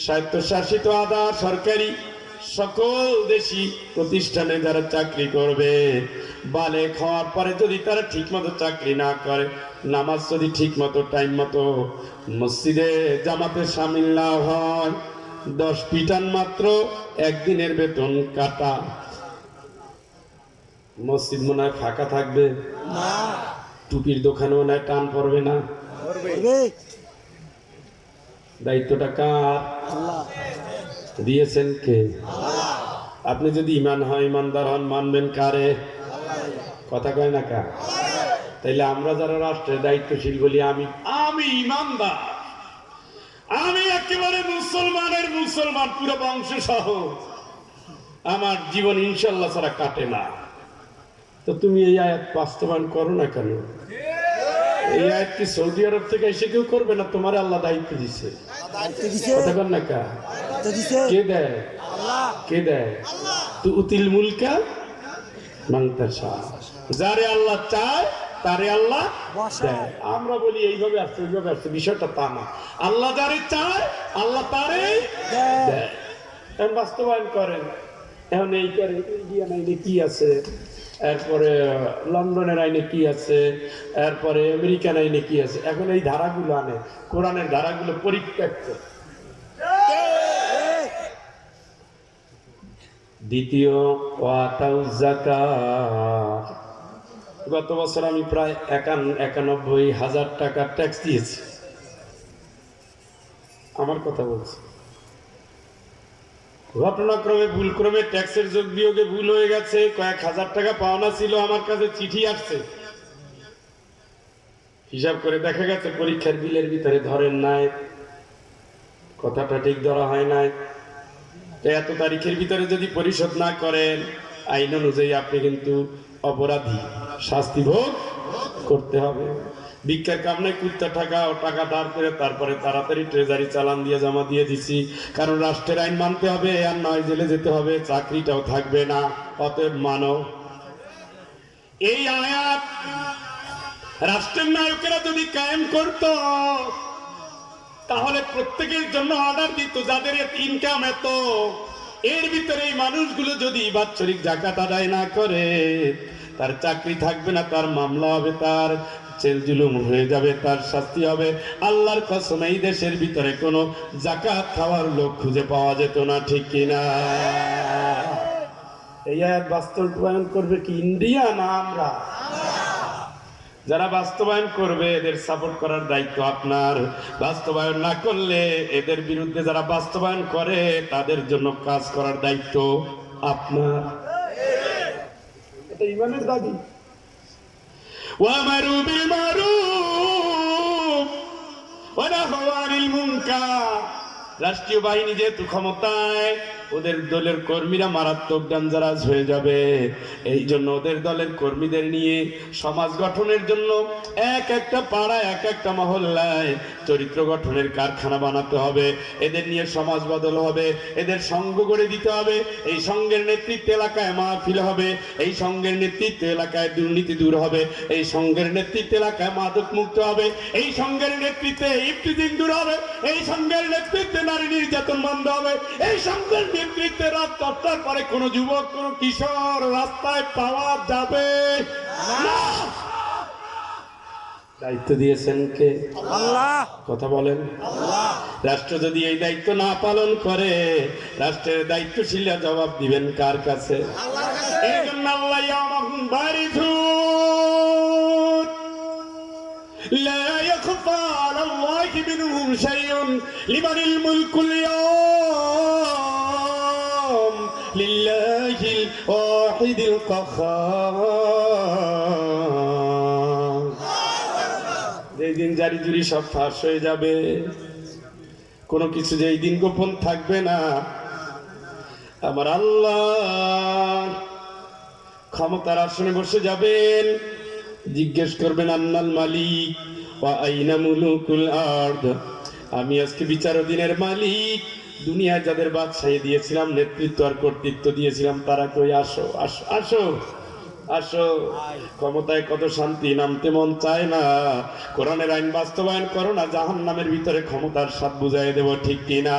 স্বায়ত্তশাসিত আধা সরকারি সকল দেশি প্রতিষ্ঠানে যারা চাকরি করবে, বালে খাওয়ার পরে যদি তারা ঠিক মতো চাকরি না করে, নামাজ যদি ঠিক মতো টাইম মতো মসজিদে জামাতে শামিল না হয়, 10 পিটান মাত্র, একদিনের বেতন কাটা। মসজিদ মনে হয় ফাঁকা থাকবে না, টুপির দোকানে মনে হয় টান পড়বে না। করবে দায়িত্বটা কার? আল্লাহ দিয়েছেন কে? আপনি যদি ইমান হয়, ইমানদার হন, মানবেন কারে? কথা কয় না কা? তাইলে আমরা যারা রাষ্ট্রের দায়িত্বশীল বলি আমি ইমানদার, আমি একেবারে মুসলমানের মুসলমান পুরো বংশ সহ, আমার জীবন ইনশাল্লাহ ছাড়া কাটে না। তো তুমি এই আয়াত বাস্তবায়ন করো না কেন? এই আয়াত কি সৌদি আরব থেকে এসে কেউ করবে না? তোমার আল্লাহ দায়িত্ব দিছে। দায়িত্ব দিছে, কথা কন না কা? দায়িত্ব দিছে কে দেয়? আল্লাহ। কে দেয়? তুতিল মুলকা মান তাশা, যারে আল্লাহ চায় তারে আল্লাহ দেয়। আমরা বলি এইভাবে আসছে ওইভাবে আসছে, বিষয়টা তা না। আল্লাহ যারে চায় আল্লাহ তারে দেয়। এখন বাস্তবায়ন করেন। এখন এই করে ইন্ডিয়ান আইনে কি আছে, এরপরে লন্ডনের আইনে কি আছে, এরপরে আমেরিকান আইনে কি আছে, এখন এই ধারাগুলো আনে, কোরআনের ধারাগুলো পরিত্যক্ত। দ্বিতীয় ওয়াতাউ যাকাত। গত বছর আমি প্রায় 91,000 টাকা ট্যাক্স দিয়েছি। আমার কথা বলছি, ঘটনাক্রমে ভুলক্রমে ট্যাক্সের যোগ বিয়োগে ভুল হয়ে গেছে, কয়েক হাজার টাকা পাওনা ছিল, আমার কাছে চিঠি আসছে, হিসাব করে দেখা গেছে পরীক্ষার বিলের ভিতরে ধরেন নাই, কথাটা ঠিক ধরা হয় নাই। তো এত তারিখের ভিতরে যদি পরিশোধ না করেন, আইন অনুযায়ী আপনি কিন্তু অপরাধী, শাস্তি ভোগ করতে হবে। ভিক্ষার কামনে কুত্তা টাকা ও টাকা ধার করে তারপরে তাড়াতাড়ি ট্রেজারি চালান দিয়ে জমা দিয়ে দিছি, কারণ রাষ্ট্রের আইন মানতে হবে, আর নয় জেলে যেতে হবে, চাকরিটাও থাকবে না। অতএব মানো। এই আয়াত রাষ্ট্রের নায়কেরা যদি কায়েম করত, তাহলে প্রত্যেকের জন্য অর্ডার দিত, যাদের ইনকাম এত, এর ভিতরে এই মানুষগুলো যদি বাৎসরিক যাকাত আদায় না করে, তার চাকরি থাকবে না, তার মামলা হবে, তার জেল জুলুম হয়ে যাবে, তার শাস্তি হবে। আল্লাহর কসম, এই দেশের ভিতরে কোনো যাকাত খাওয়ার লোক খুঁজে পাওয়া যেত না, ঠিক কিনা? এই আয়াত বাস্তবায়ন করবে কি ইন্ডিয়া না আমরা? যারা বাস্তবায়ন করবে এদের সাপোর্ট করার দায়িত্ব আপনার। বাস্তবায়ন না করলে এদের বিরুদ্ধে যারা বাস্তবায়ন করে তাদের জন্য কাজ করার দায়িত্ব আপনার। এটা ইমানের দাবি। ওয়ামারু বিল মারুফ ওয়া নাহাউ আনিল মুনকার। রাষ্ট্রীয় বাহিনী যেহেতু ক্ষমতায়, ওদের দলের কর্মীরা মারাত্মক ডেঞ্জারাস হয়ে যাবে। এই জন্য ওদের দলের কর্মীদের নিয়ে সমাজ গঠনের জন্য এক একটা পাড়ায়, এক একটা মহল্লায় চরিত্র গঠনের কারখানা বানাতে হবে। এদের নিয়ে সমাজ বদল হবে, এদের সঙ্গ গড়ে দিতে হবে। এই সঙ্গের নেতৃত্বে এলাকায় মাহফিল হবে, এই সঙ্গের নেতৃত্বে এলাকায় দুর্নীতি দূর হবে, এই সঙ্গের নেতৃত্বে এলাকায় মাদক মুক্ত হবে, এই সঙ্গের নেতৃত্বে ইফতিজিং দূর হবে, এই সঙ্গের নেতৃত্বে নারী নির্যাতন বন্ধ হবে, এই সঙ্গের নেতৃত্বে রাত 10টার পরে কোনো যুবক, কোনো কিশোর রাস্তায় পাওয়া যাবে না। দায়িত্ব দিয়েছেন কে? আল্লাহ। কথা বলেন। রাষ্ট্র যদি এই দায়িত্ব না পালন করে, রাষ্ট্রের দায়িত্বশীলরা জবাব দিবেন কার কাছে? এই জন্য আল্লাহ ইয়ামাহুম বারিথুন লা ইয়াখফা আলাল্লাহি মিনহুম শাইউন লিমানিল মুলকুল ইয়াওম লিল্লাহিল ওয়াহিদিল কাহ্হার। যেই দিন জারি জুরি সব ফাঁস হয়ে যাবে, কোনো কিছু যেই দিন গোপন থাকবে না, আমার আল্লাহ ক্ষমতার আসনে বসে যাবেন, জিজ্ঞেস করবেন আন্নাল মালিক ওয়া আইনা মুলুকুল আরদ, আমি আজকে বিচারদিনের মালিক, দুনিয়ায় যাদের বাদশাহী দিয়েছিলাম, নেতৃত্ব আর কর্তৃত্ব দিয়েছিলাম, তারা কই? আসো আসো আসো আসো। ক্ষমতায় কত শান্তি, নামতে মন চায় না। কোরআনের আইন বাস্তবায়ন করো না, জাহান্নামের ভিতরে ক্ষমতার স্বাদ বুঝাই দেব, ঠিক কিনা?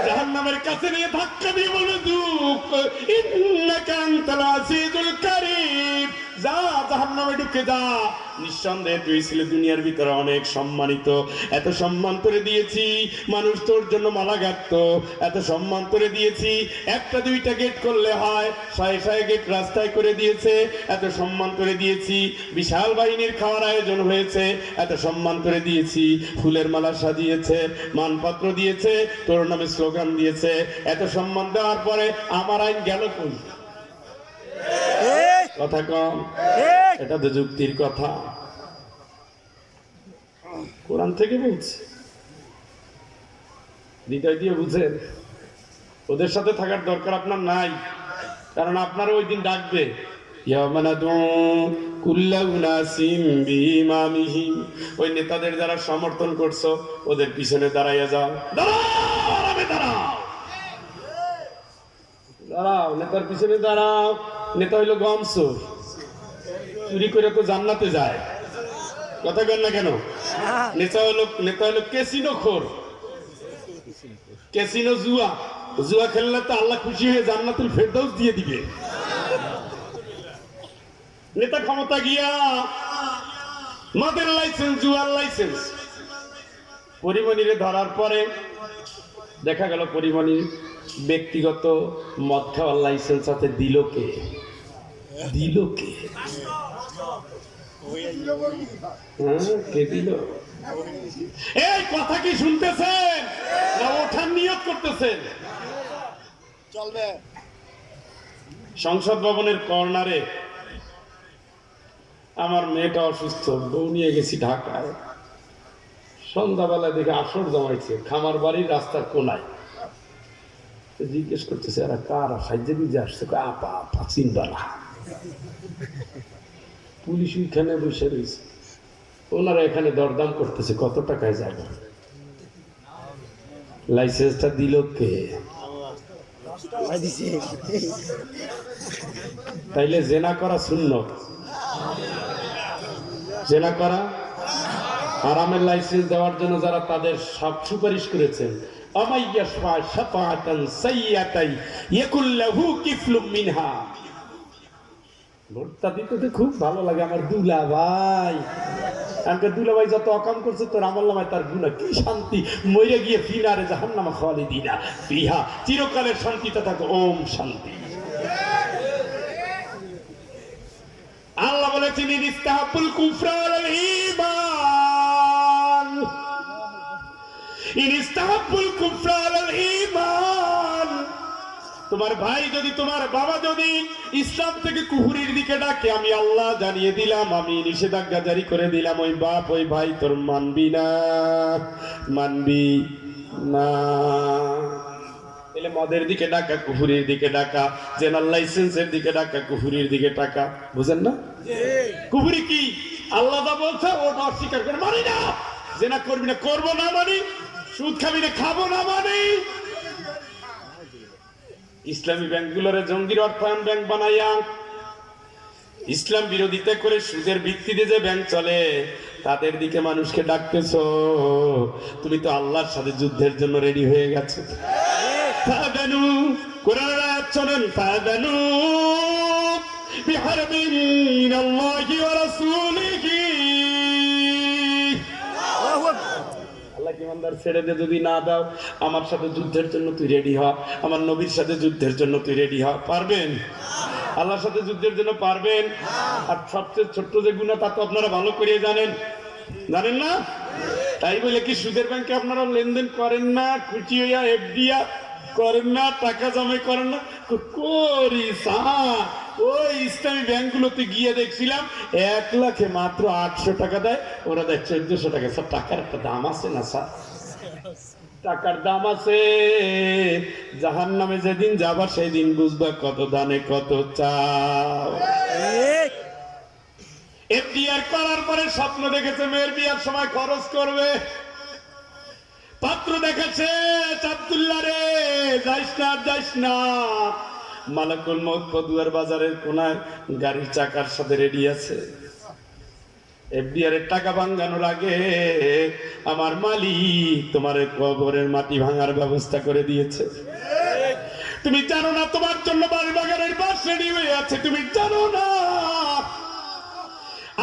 জাহান্নামের কাছে নিয়ে ধাক্কা দিয়ে বলবে দুঃখ ইন্নাকা আনতাল আজিজুল কারীম, যা জাহান্নামে ঢুকে যা। নিঃসন্দেহে তুই ছিলে দুনিয়ার ভিতরে অনেক সম্মানিত, এত সম্মান করে দিয়েছি, মানুষ তোর জন্য মালা গাঁথতো, এত সম্মান করে দিয়েছি, একটা দুইটা গেট করলে হয়, শয়ে শয়ে গেট রাস্তায় করে দিয়েছে, এত সম্মান করে দিয়েছি, বিশাল বাহিনীর খাওয়ার আয়োজন হয়েছে, এত সম্মান করে দিয়েছি, ফুলের মালা সাজিয়েছে, মানপত্র দিয়েছে, তোর নামে স্লোগান দিয়েছে, এত সম্মান দেওয়ার পরে আমার আইন গেল কই? কথা কম, এটা তো যুক্তির কথা, কোরআন থেকে বলছে, হৃদয় দিয়ে বুঝেন। ওদের সাথে থাকার দরকার আপনার নাই, কারণ আপনারা ওই দিন ডাকবে, ওই নেতাদের যারা সমর্থন করছো ওদের পিছনে দাঁড়াইয়া যাও, দাঁড়াও, নেতার পিছনে দাঁড়াও। নেতা হইলো গম চোর, চুরি করে তো জান্নাতে যায়, কথা বল না কেন? নেতা হলো ক্যাসিনো খোর, ক্যাসিনো জুয়া, জুয়া খেললে তো আল্লাহ খুশি হয়ে জান্নাতুল ফেরদাউস দিয়ে দিবে। নেতা ক্ষমতা গিয়া মদের লাইসেন্স, জুয়ার লাইসেন্স, পরিমণিরে ধরার পরে দেখা গেল পরিমণির ব্যক্তিগত মদ খাওয়ার লাইসেন্স সাথে দিল কে? দিল কে? কে দিল? এই কথা কি শুনতেছেন না ওঠার নিয়ত করতেছেন? চলবে। সংসদ ভবনের কর্নারে আমার মেয়েটা অসুস্থ, বউ নিয়ে গেছি ঢাকায়, সন্ধ্যাবেলায় দেখে আসর জমাইছে খামার বাড়ির রাস্তার কোনায়। জিজ্ঞেস করতেছে এরা কারা, সাহায্য দিতে আসছে? আপা আপা চিনবা না। পুলিশ ওইখানে বসে রয়েছে, ওনারা এখানে দরদাম করতেছে কত টাকায় যাবে। লাইসেন্সটা দিল কে? তাইলে জেনা করা সুন্নত, জেনা করা হারামের লাইসেন্স দেওয়ার জন্য যারা তাদের সব সুপারিশ করেছেন, ভোটটা দিতে খুব ভালো লাগে আমার দুলা ভাই। আমাকে দুলা ভাই যত অকাম করছে তোর আমল নামায় তার গুনাহ, কি শান্তি, মরে গিয়ে ফিনারে জাহান্নামা খালিদিনা ফিহা, চিরকালের শান্তিতে থাকো, ওম শান্তি। আল্লাহ বলেছেন ইনিস্তাহাবুল কুফরা আলাল ঈমান, ইনিস্তাহাবুল কুফরা আলাল ঈমান। তোমার ভাই যদি, তোমার বাবা যদি ইসলাম থেকে কুফরির দিকে ডাকে, আমি আল্লাহ জানিয়ে দিলাম, আমি নিষেধাজ্ঞা জারি করে দিলাম, ওই বাপ ওই ভাই তোর মানবি না, মানবি না। মদের দিকে ডাকা, কুফরির দিকে ডাকা, জেনার লাইসেন্সের দিকে ডাকা, কুফরির দিকে টাকা, বুঝেন না? কুফরি কি? আল্লাহ দা বলছে ওটা অস্বীকার করে মানি না, জেনা করবি না করবো না মানি, সুদ খাবি না খাবো না মানি। ইসলামী ব্যাংকগুলোরে জঙ্গির অর্থায়ন ব্যাংক বানাইয়া ইসলাম বিরোধিতা করে সুদের ভিত্তিতে যে ব্যাংক চলে তাদের দিকে মানুষকে ডাকতেছো। তুমি তো আল্লাহর সাথে যুদ্ধের জন্য রেডি হয়ে গেছো। ফাদানু কোরআনের আয়াত শোনেন, ফাদানু বিহারবিন মিনাল্লাহি ওয়া রাসূলিহি। আল্লাহ কি ইমানদার ছেড়ে দে, যদি না দাও আমার সাথে যুদ্ধের জন্য তুই রেডি হ, আমার নবীর সাথে যুদ্ধের জন্য তুই রেডি হ। পারবেন? আল্লাহর সাথে যুদ্ধের জন্য পারবেন? আর সবচেয়ে ছোট্ট যে গুনাহ তা তো আপনারা ভালো করে জানেন, জানেন না? তাই বলে কি সুদের ব্যাংকে আপনারা লেনদেন করেন না? খুশি হইয়া এফডিয়া করেন না? টাকা জমা করেন না? করি স্যার, ওই ইসলামী ব্যাংকগুলোতে গিয়ে দেখছিলাম 1 লাখে মাত্র 800 টাকা দেয়, ওরা দেয় 1400 টাকা। স্যার টাকার একটা দাম আছে না স্যার? টাকার দাম আছে, জাহান্নামে যেদিন যাবা সেই দিন বুঝবা কত দানে কত চাও। ঠিক এফডিআর করার পরে স্বপ্ন দেখেছে মেয়ের বিয়ার সময় খরচ করবে, পাত্র দেখেছে আব্দুল্লাহ রে যাইস না। মালাকুল মউত পদুয়ার বাজারের কোনায় গাড়ির চাকার সাথে রেডি আছে। এফডিআর এর টাকা ভাঙানোর আগে আমার মালিক তোমার কবরের মাটি ভাঙার ব্যবস্থা করে দিয়েছে। তুমি জানো না তোমার জন্য বাড়ি বাগানের বাস রেডি হয়ে আছে, তুমি জানো না।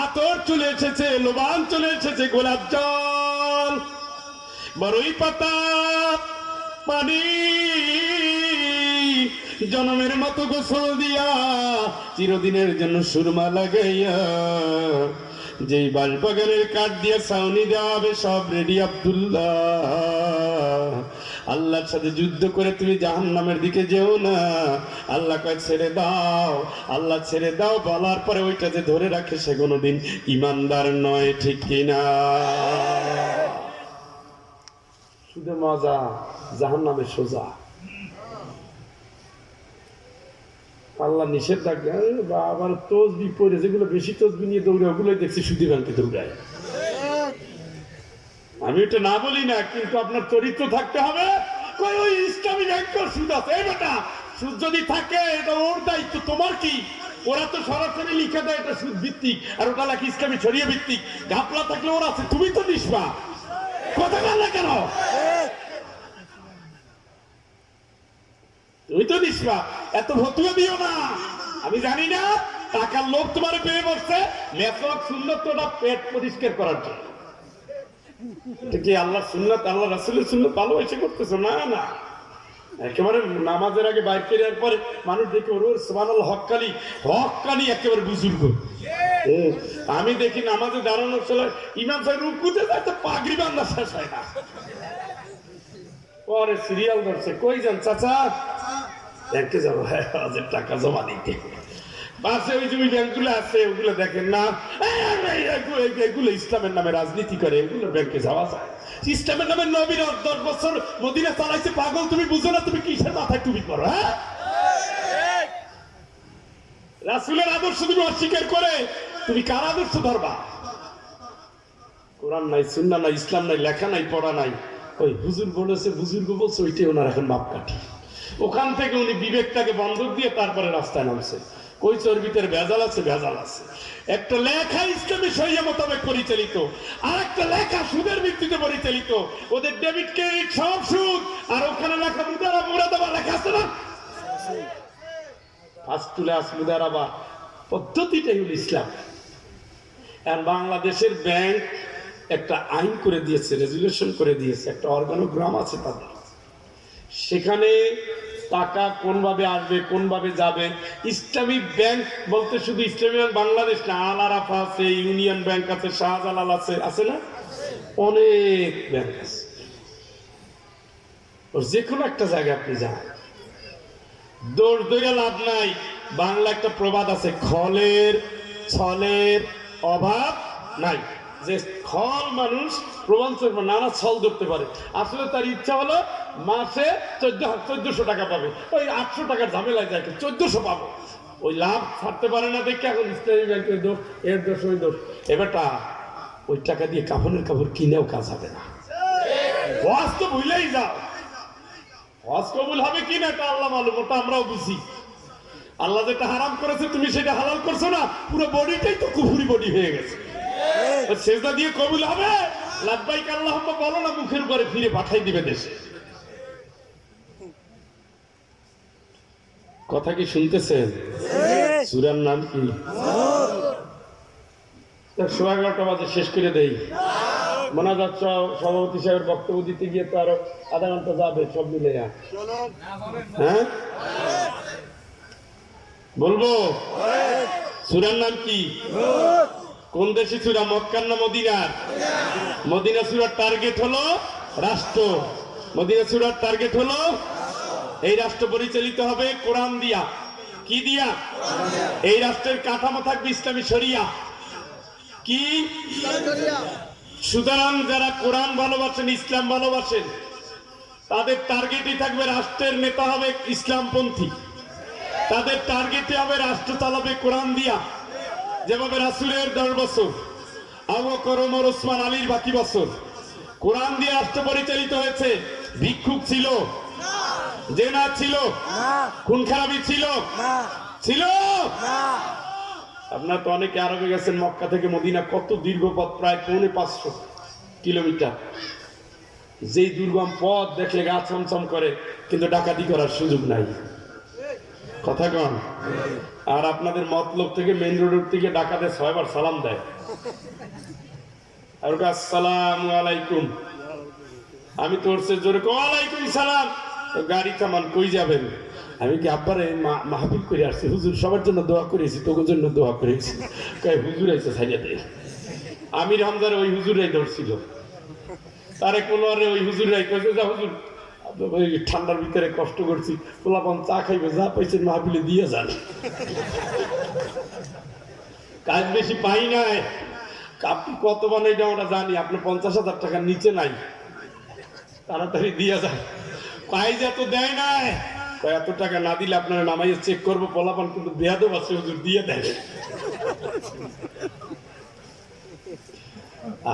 আতর চলে এসেছে, লোবান চলে এসেছে, গোলাপ জল, বড়ই পাতা, পানি, জনমের মতো গোসল দিয়া চিরদিনের জন্য সুরমা লাগাইয়া যেই বাগানের কাঠ দিয়ে ছাউনি দেওয়া হবে সব রেডি। আব্দুল্লাহ আল্লাহর সাথে যুদ্ধ করে তুমি জাহান্নামের দিকে যেও না। আল্লাহ কয় ছেড়ে দাও, আল্লাহ ছেড়ে দাও বলার পরে ওইটা যে ধরে রাখে সে কোনোদিন ইমানদার নয়, ঠিক কিনা? শুধু মজা, জাহান্নামে সোজা। আল্লাহ নিষেধ ডাকে আবার তসবি পড়ে, যেগুলো বেশি তসবি নিয়ে দৌড়ে ওগুলোই দেখছি সুদী ব্যাংকে দৌড়ায়। আমি এটা না বলি না, কিন্তু আপনার চরিত্র থাকতে হবে। ওই ইসলামী ব্যাংকের সুদ আছে, এই বেটা সুদ যদি থাকে এটা ওর দায়িত্ব, তোমার কি? ওরা তো সরাসরি লিখে দেয় এটা সুদ ভিত্তিক, আর ওটা লাগে ইসলামী শরিয়া ভিত্তিক। ঘাপলা থাকলে ওর আছে, তুমি তো নিসবা। কথা বল না কেন? তুমি তো নিসবা, এত ভতুয়া দিও না। আমি জানি না টাকার লোভ তোমার পেয়ে বসছে, মেসওয়াক সুন্নতটা পেট পরিষ্কার করার জন্য। এটা কি আল্লাহ সুন্নত, আল্লাহ রাসূলের সুন্নত ভালোবেসে করতেছো? না না, একেবারে নামাজের আগে বাইর করার পরে মানুষ দেখে ওর সুবহানাল্লাহ হক্কানি একেবারে বুজুর্গ। আমি দেখি নামাজে দাঁড়ানোর সময় ইমাম সাহেব রুকুতে যায় তো পাগড়ি বান্ধা শেষ হয় না, পরে সিরিয়াল ধরছে, কই যান চাচা? ব্যাংকে যাবো, হাজার টাকা জমা দিতে। পাশে ওই যে ওই ব্যাংকগুলো আছে ওগুলো দেখেন না, এগুলো ইসলামের নামে রাজনীতি করে, এগুলো ব্যাংকে যাওয়া যায়। ইসলামের নামে নবীর 10 বছর মদিনা চালাইছে, পাগল তুমি বুঝো না? তুমি কিসের মাথায় টুপি করো? হ্যাঁ, রাসূলের আদর্শ তুমি অস্বীকার করে তুমি কার আদর্শ ধরবা? কোরআন নাই, সুন্নাহ নাই, ইসলাম নাই, লেখা নাই, পড়া নাই। ওই হুজুর বলেছে, বুজুর্গ বলছে, ওইটাই ওনার এখন মাপকাঠি। ওখান থেকে উনি বিবেকটাকে বন্ধক দিয়ে তারপরে রাস্তায় নামছে। কই চর্বিতের ভেজাল আছে, ভেজাল আছে। একটা লেখা ইসলামী শরিয়া মোতাবেক পরিচালিত, আর একটা লেখা সুদের ভিত্তিতে পরিচালিত। ওদের ডেবিট ক্রেডিট সব সুদ, আর ওখানে লেখা মুরাদাবা লেখা আছে না, ফাস্টুলাস মুদারাবা পদ্ধতিটাই হল ইসলাম। আর বাংলাদেশের ব্যাংক একটা আইন করে দিয়েছে, রেজুলেশন করে দিয়েছে, একটা অর্গানোগ্রাম আছে তাদের। সেখানে টাকা কোনভাবে আসবে, কোনভাবে যাবে। ইসলামী ব্যাংক বলতে শুধু ইসলামী ব্যাংক বাংলাদেশ না, আল আরাফা আছে, ইউনিয়ন ব্যাংক আছে, শাহজালাল আছে, আছে না? অনেক ব্যাংক আছে। যে কোনো একটা জায়গায় আপনি যান, দৌড় দৌড়ে লাভ নাই। বাংলা একটা প্রবাদ আছে, খলের ছলের অভাব নাই। যে খল মানুষ প্রবঞ্চক নানা ছল ধরতে পারে, আসলে তার ইচ্ছা হলো মাসে 1400 টাকা পাবে, ওই 800 টাকার ঝামেলায় যায় 1400 পাবো, ওই লাভ ছাড়তে পারে না দেখে এখন ইসলামী ব্যাংকের দোষ, এর দোষ, ওই দোষ। এবারটা ওই টাকা দিয়ে কাফনের কাপড় কিনেও কাজ হবে না। হজ তো ভুলেই যাও, হজ কবুল হবে কিনা তা আল্লাহ মালুম, ওটা আমরাও বুঝি। আল্লাহ যেটা হারাম করেছে তুমি সেটা হালাল করছো না, পুরো বডিটাই তো কুফরি বডি হয়ে গেছে। সেজদা দিয়ে কবুল হবে? লাব্বাইক আল্লাহুম্মা বলো না, মুখের উপরে ফিরে পাঠাই দিবে দেশে। কথা কি শুনতেছেন? সূরার নাম কি? সোয়া 11টা বাজে শেষ করে দেই। মোনাজাত সভাপতি সাহেবের বক্তব্য দিতে গিয়ে তো আরো আধা ঘন্টা যাবে, সব মিলে। হ্যাঁ বলবো? সূরার নাম কি? কোন দেশি সূরা? মক্কার না মদিনার? মদিনা সূরার টার্গেট হলো রাষ্ট্র, মদিনা সূরার টার্গেট হলো এই রাষ্ট্র পরিচালিত হবে কোরআন দিয়া। কি দিয়া? এই রাষ্ট্রের কাঠামো থাকবে ইসলামী শরিয়া। কি? সুতরাং যারা কোরআন ভালোবাসেন, ইসলাম ভালোবাসেন, তাদের টার্গেটই থাকবে রাষ্ট্রের নেতা হবে ইসলামপন্থী, তাদের টার্গেটে হবে রাষ্ট্র চালাবে কোরআন দিয়া, যেভাবে রাসূলের 10 বছর, আবু বকর, ওমর, ওসমান, আলীর বাকি বছর কোরআন দিয়ে রাষ্ট্র পরিচালিত হয়েছে। ভিক্ষুক ছিল, জেনা ছিল, না খুন খারাপি ছিল, না ছিল। না আপনার তো অনেকে আরবে গেছেন, মক্কা থেকে মদিনা কত দীর্ঘ পথ, প্রায় 550 কিলোমিটার। যেই দুর্গম পথ দেখলে গা ছমছম করে, কিন্তু ডাকাতি করার সুযোগ নাই। কথা কন। আর আপনাদের মতলব থেকে মেইন রোডের থেকে ডাকাতে 6 বার সালাম দেয়, আর ওটা আসসালামু আলাইকুম। আমি তোর সে জোরে ওয়ালাইকুম সালাম। গাড়ি থামান, কই যাবেন? আমি কি আব্বারে মাহফিল করে আসছি, হুজুর সবার জন্য দোয়া করেছি, তোর জন্য দোয়া করেছি। কই হুজুর আইছে ছাইয়া দে। আমি রমজানে ওই হুজুরাই ধরছিল, তারে কোন ওই হুজুরাই কইছে, যা হুজুর ওই ঠান্ডার ভিতরে কষ্ট করছি, পোলাপান চা খাইবে, যা পাইছেন মাহফিলে দিয়ে যান। কাজ বেশি পাই নাই, আপনি কত বানাইটা আমরা জানি, আপনি 50,000 টাকার নিচে নাই, তাড়াতাড়ি দিয়ে যান। কাজ এত দেয় নাই, এত টাকা না দিলে আপনারা নামাইয়ে চেক করবো, পোলাপান কিন্তু বেয়াদব আছে, হুজুর দিয়ে দেয়।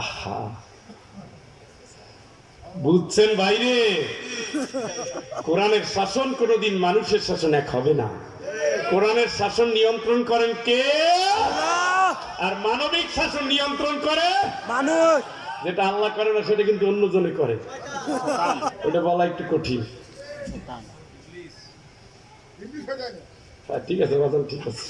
আহা, বুঝছেন বাইরে? কোরআনের শাসন কোনোদিন মানুষের শাসন এক হবে না। কোরআনের শাসন নিয়ন্ত্রণ করেন কে? আল্লাহ। আর মানবিক শাসন নিয়ন্ত্রণ করে মানুষ। যেটা আল্লাহ করে না, সেটা কিন্তু অন্যজনে করে। ওটা বলা একটু কঠিন। হ্যাঁ, ঠিক আছে বাজান, ঠিক আছে।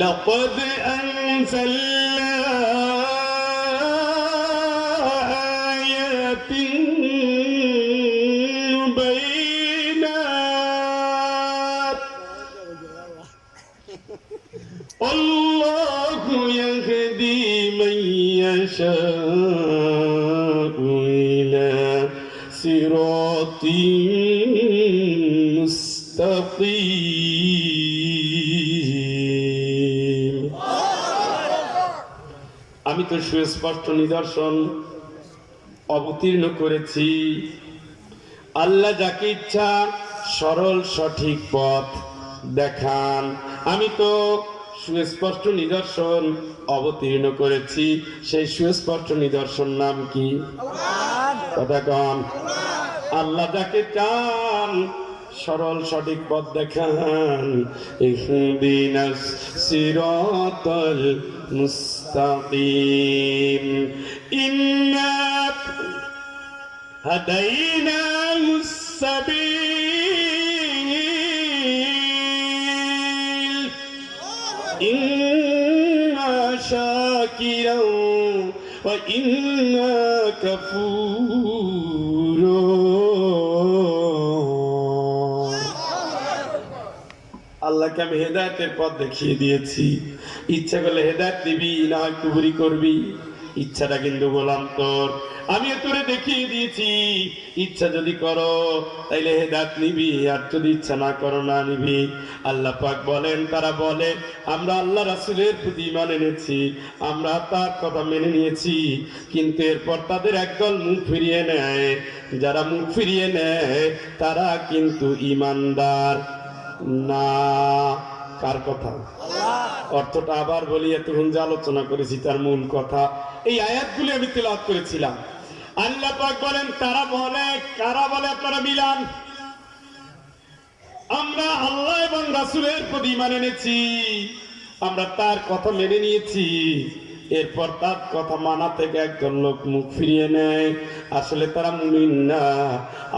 لقد أنزلنا آيات بينات الله يهدي من يشاء إلى صراط مستقيم। আমি তো সুস্পষ্ট নিদর্শন অবতীর্ণ করেছি, আল্লাহ যাকে ইচ্ছা সরল সঠিক পথ দেখান। আমি তো সুস্পষ্ট নিদর্শন অবতীর্ণ করেছি, সেই সুস্পষ্ট নিদর্শন নাম কি? কথা কন। আল্লাহ যাকে চান সরল সঠিক পথ দেখান। ইহদিনাস সিরাতাল মুস্তাকিম। ইন্না হাদাইনাহুস সাবিল ইম্মা শাকিরাও ওয়া ইম্মা কাফুরা। আল্লাহকে আমি হেদায়েতের পথ দেখিয়ে দিয়েছি, ইচ্ছা করলে হেদায়েত দিবি, না হয় কুফরি করবি, ইচ্ছাটা কিন্তু গোলাম তোর। আমি তোরে দেখিয়ে দিয়েছি, ইচ্ছা যদি করো তাইলে হেদায়েত নিবি, আর যদি ইচ্ছা না করো না নিবি। আল্লাহ পাক বলেন, তারা বলে আমরা আল্লাহ রাসূলের প্রতি ঈমান এনেছি, আমরা তার কথা মেনে নিয়েছি, কিন্তু এরপর তাদের একদল মুখ ফিরিয়ে নেয়। যারা মুখ ফিরিয়ে নেয় তারা কিন্তু ঈমানদার না। কার কথা? অর্থটা আবার বলি, এতক্ষণ যে আলোচনা করেছি তার মূল কথা, এই আয়াতগুলি আমি তেলাওয়াত করেছিলাম। আল্লাহ পাক বলেন, তারা বলে, কারা বলে? আপনারা মিলান। আমরা আল্লাহ এবং রাসূলের প্রতি ঈমান এনেছি, আমরা তার কথা মেনে নিয়েছি, এরপর তার কথা মানা থেকে একজন লোক মুখ ফিরিয়ে নেয়। আসলে তারা মুমিন না।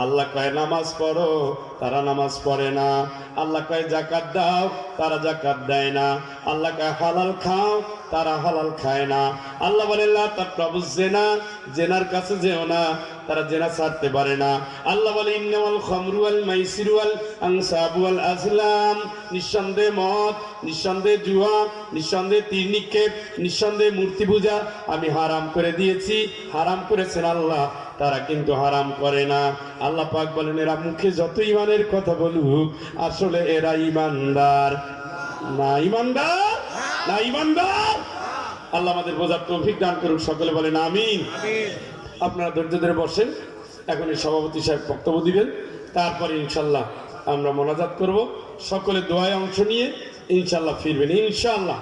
আল্লাহ কয় নামাজ পড়ো, তারা নামাজ পড়ে না। আল্লাহ কয় যাকাত দাও, তারা যাকাত দেয় না। আল্লাহ কয় হালাল খাও, তারা হালাল খায় না। আল্লাহ বলে লা তাকরাবুজ জিনা, জেনার কাছে যেও না, তারা জেনা ছাড়তে পারে না। আল্লাহ বলে ইন্নামাল খামরু ওয়াল মাইসিরু ওয়াল আনসাবু ওয়াল আজলাম, নিঃসন্দেহে মদ, নিঃসন্দেহে জুয়া, নিঃসন্দেহে তীর নিক্ষেপ, নিঃসন্দেহে মূর্তি পূজা আমি হারাম করে দিয়েছি। হারাম করেছেন আল্লাহ, তারা কিন্তু হারাম করে না। আল্লাহ পাক বলেন, এরা মুখে যত ঈমানের কথা বলুক, আসলে এরা ঈমানদার না। ঈমানদার না, ঈমানদার। আল্লাহ আমাদের বোঝার তৌফিক দান করুক, সকলে বলেন আমিন। আপনারা ধৈর্য ধরে বসেন, এখন এই সভাপতি সাহেব বক্তব্য দিবেন, তারপরে ইনশাল্লাহ আমরা মোনাজাত করব। সকলে দোয়ায় অংশ নিয়ে ইনশাল্লাহ ফিরবেন ইনশাল্লাহ।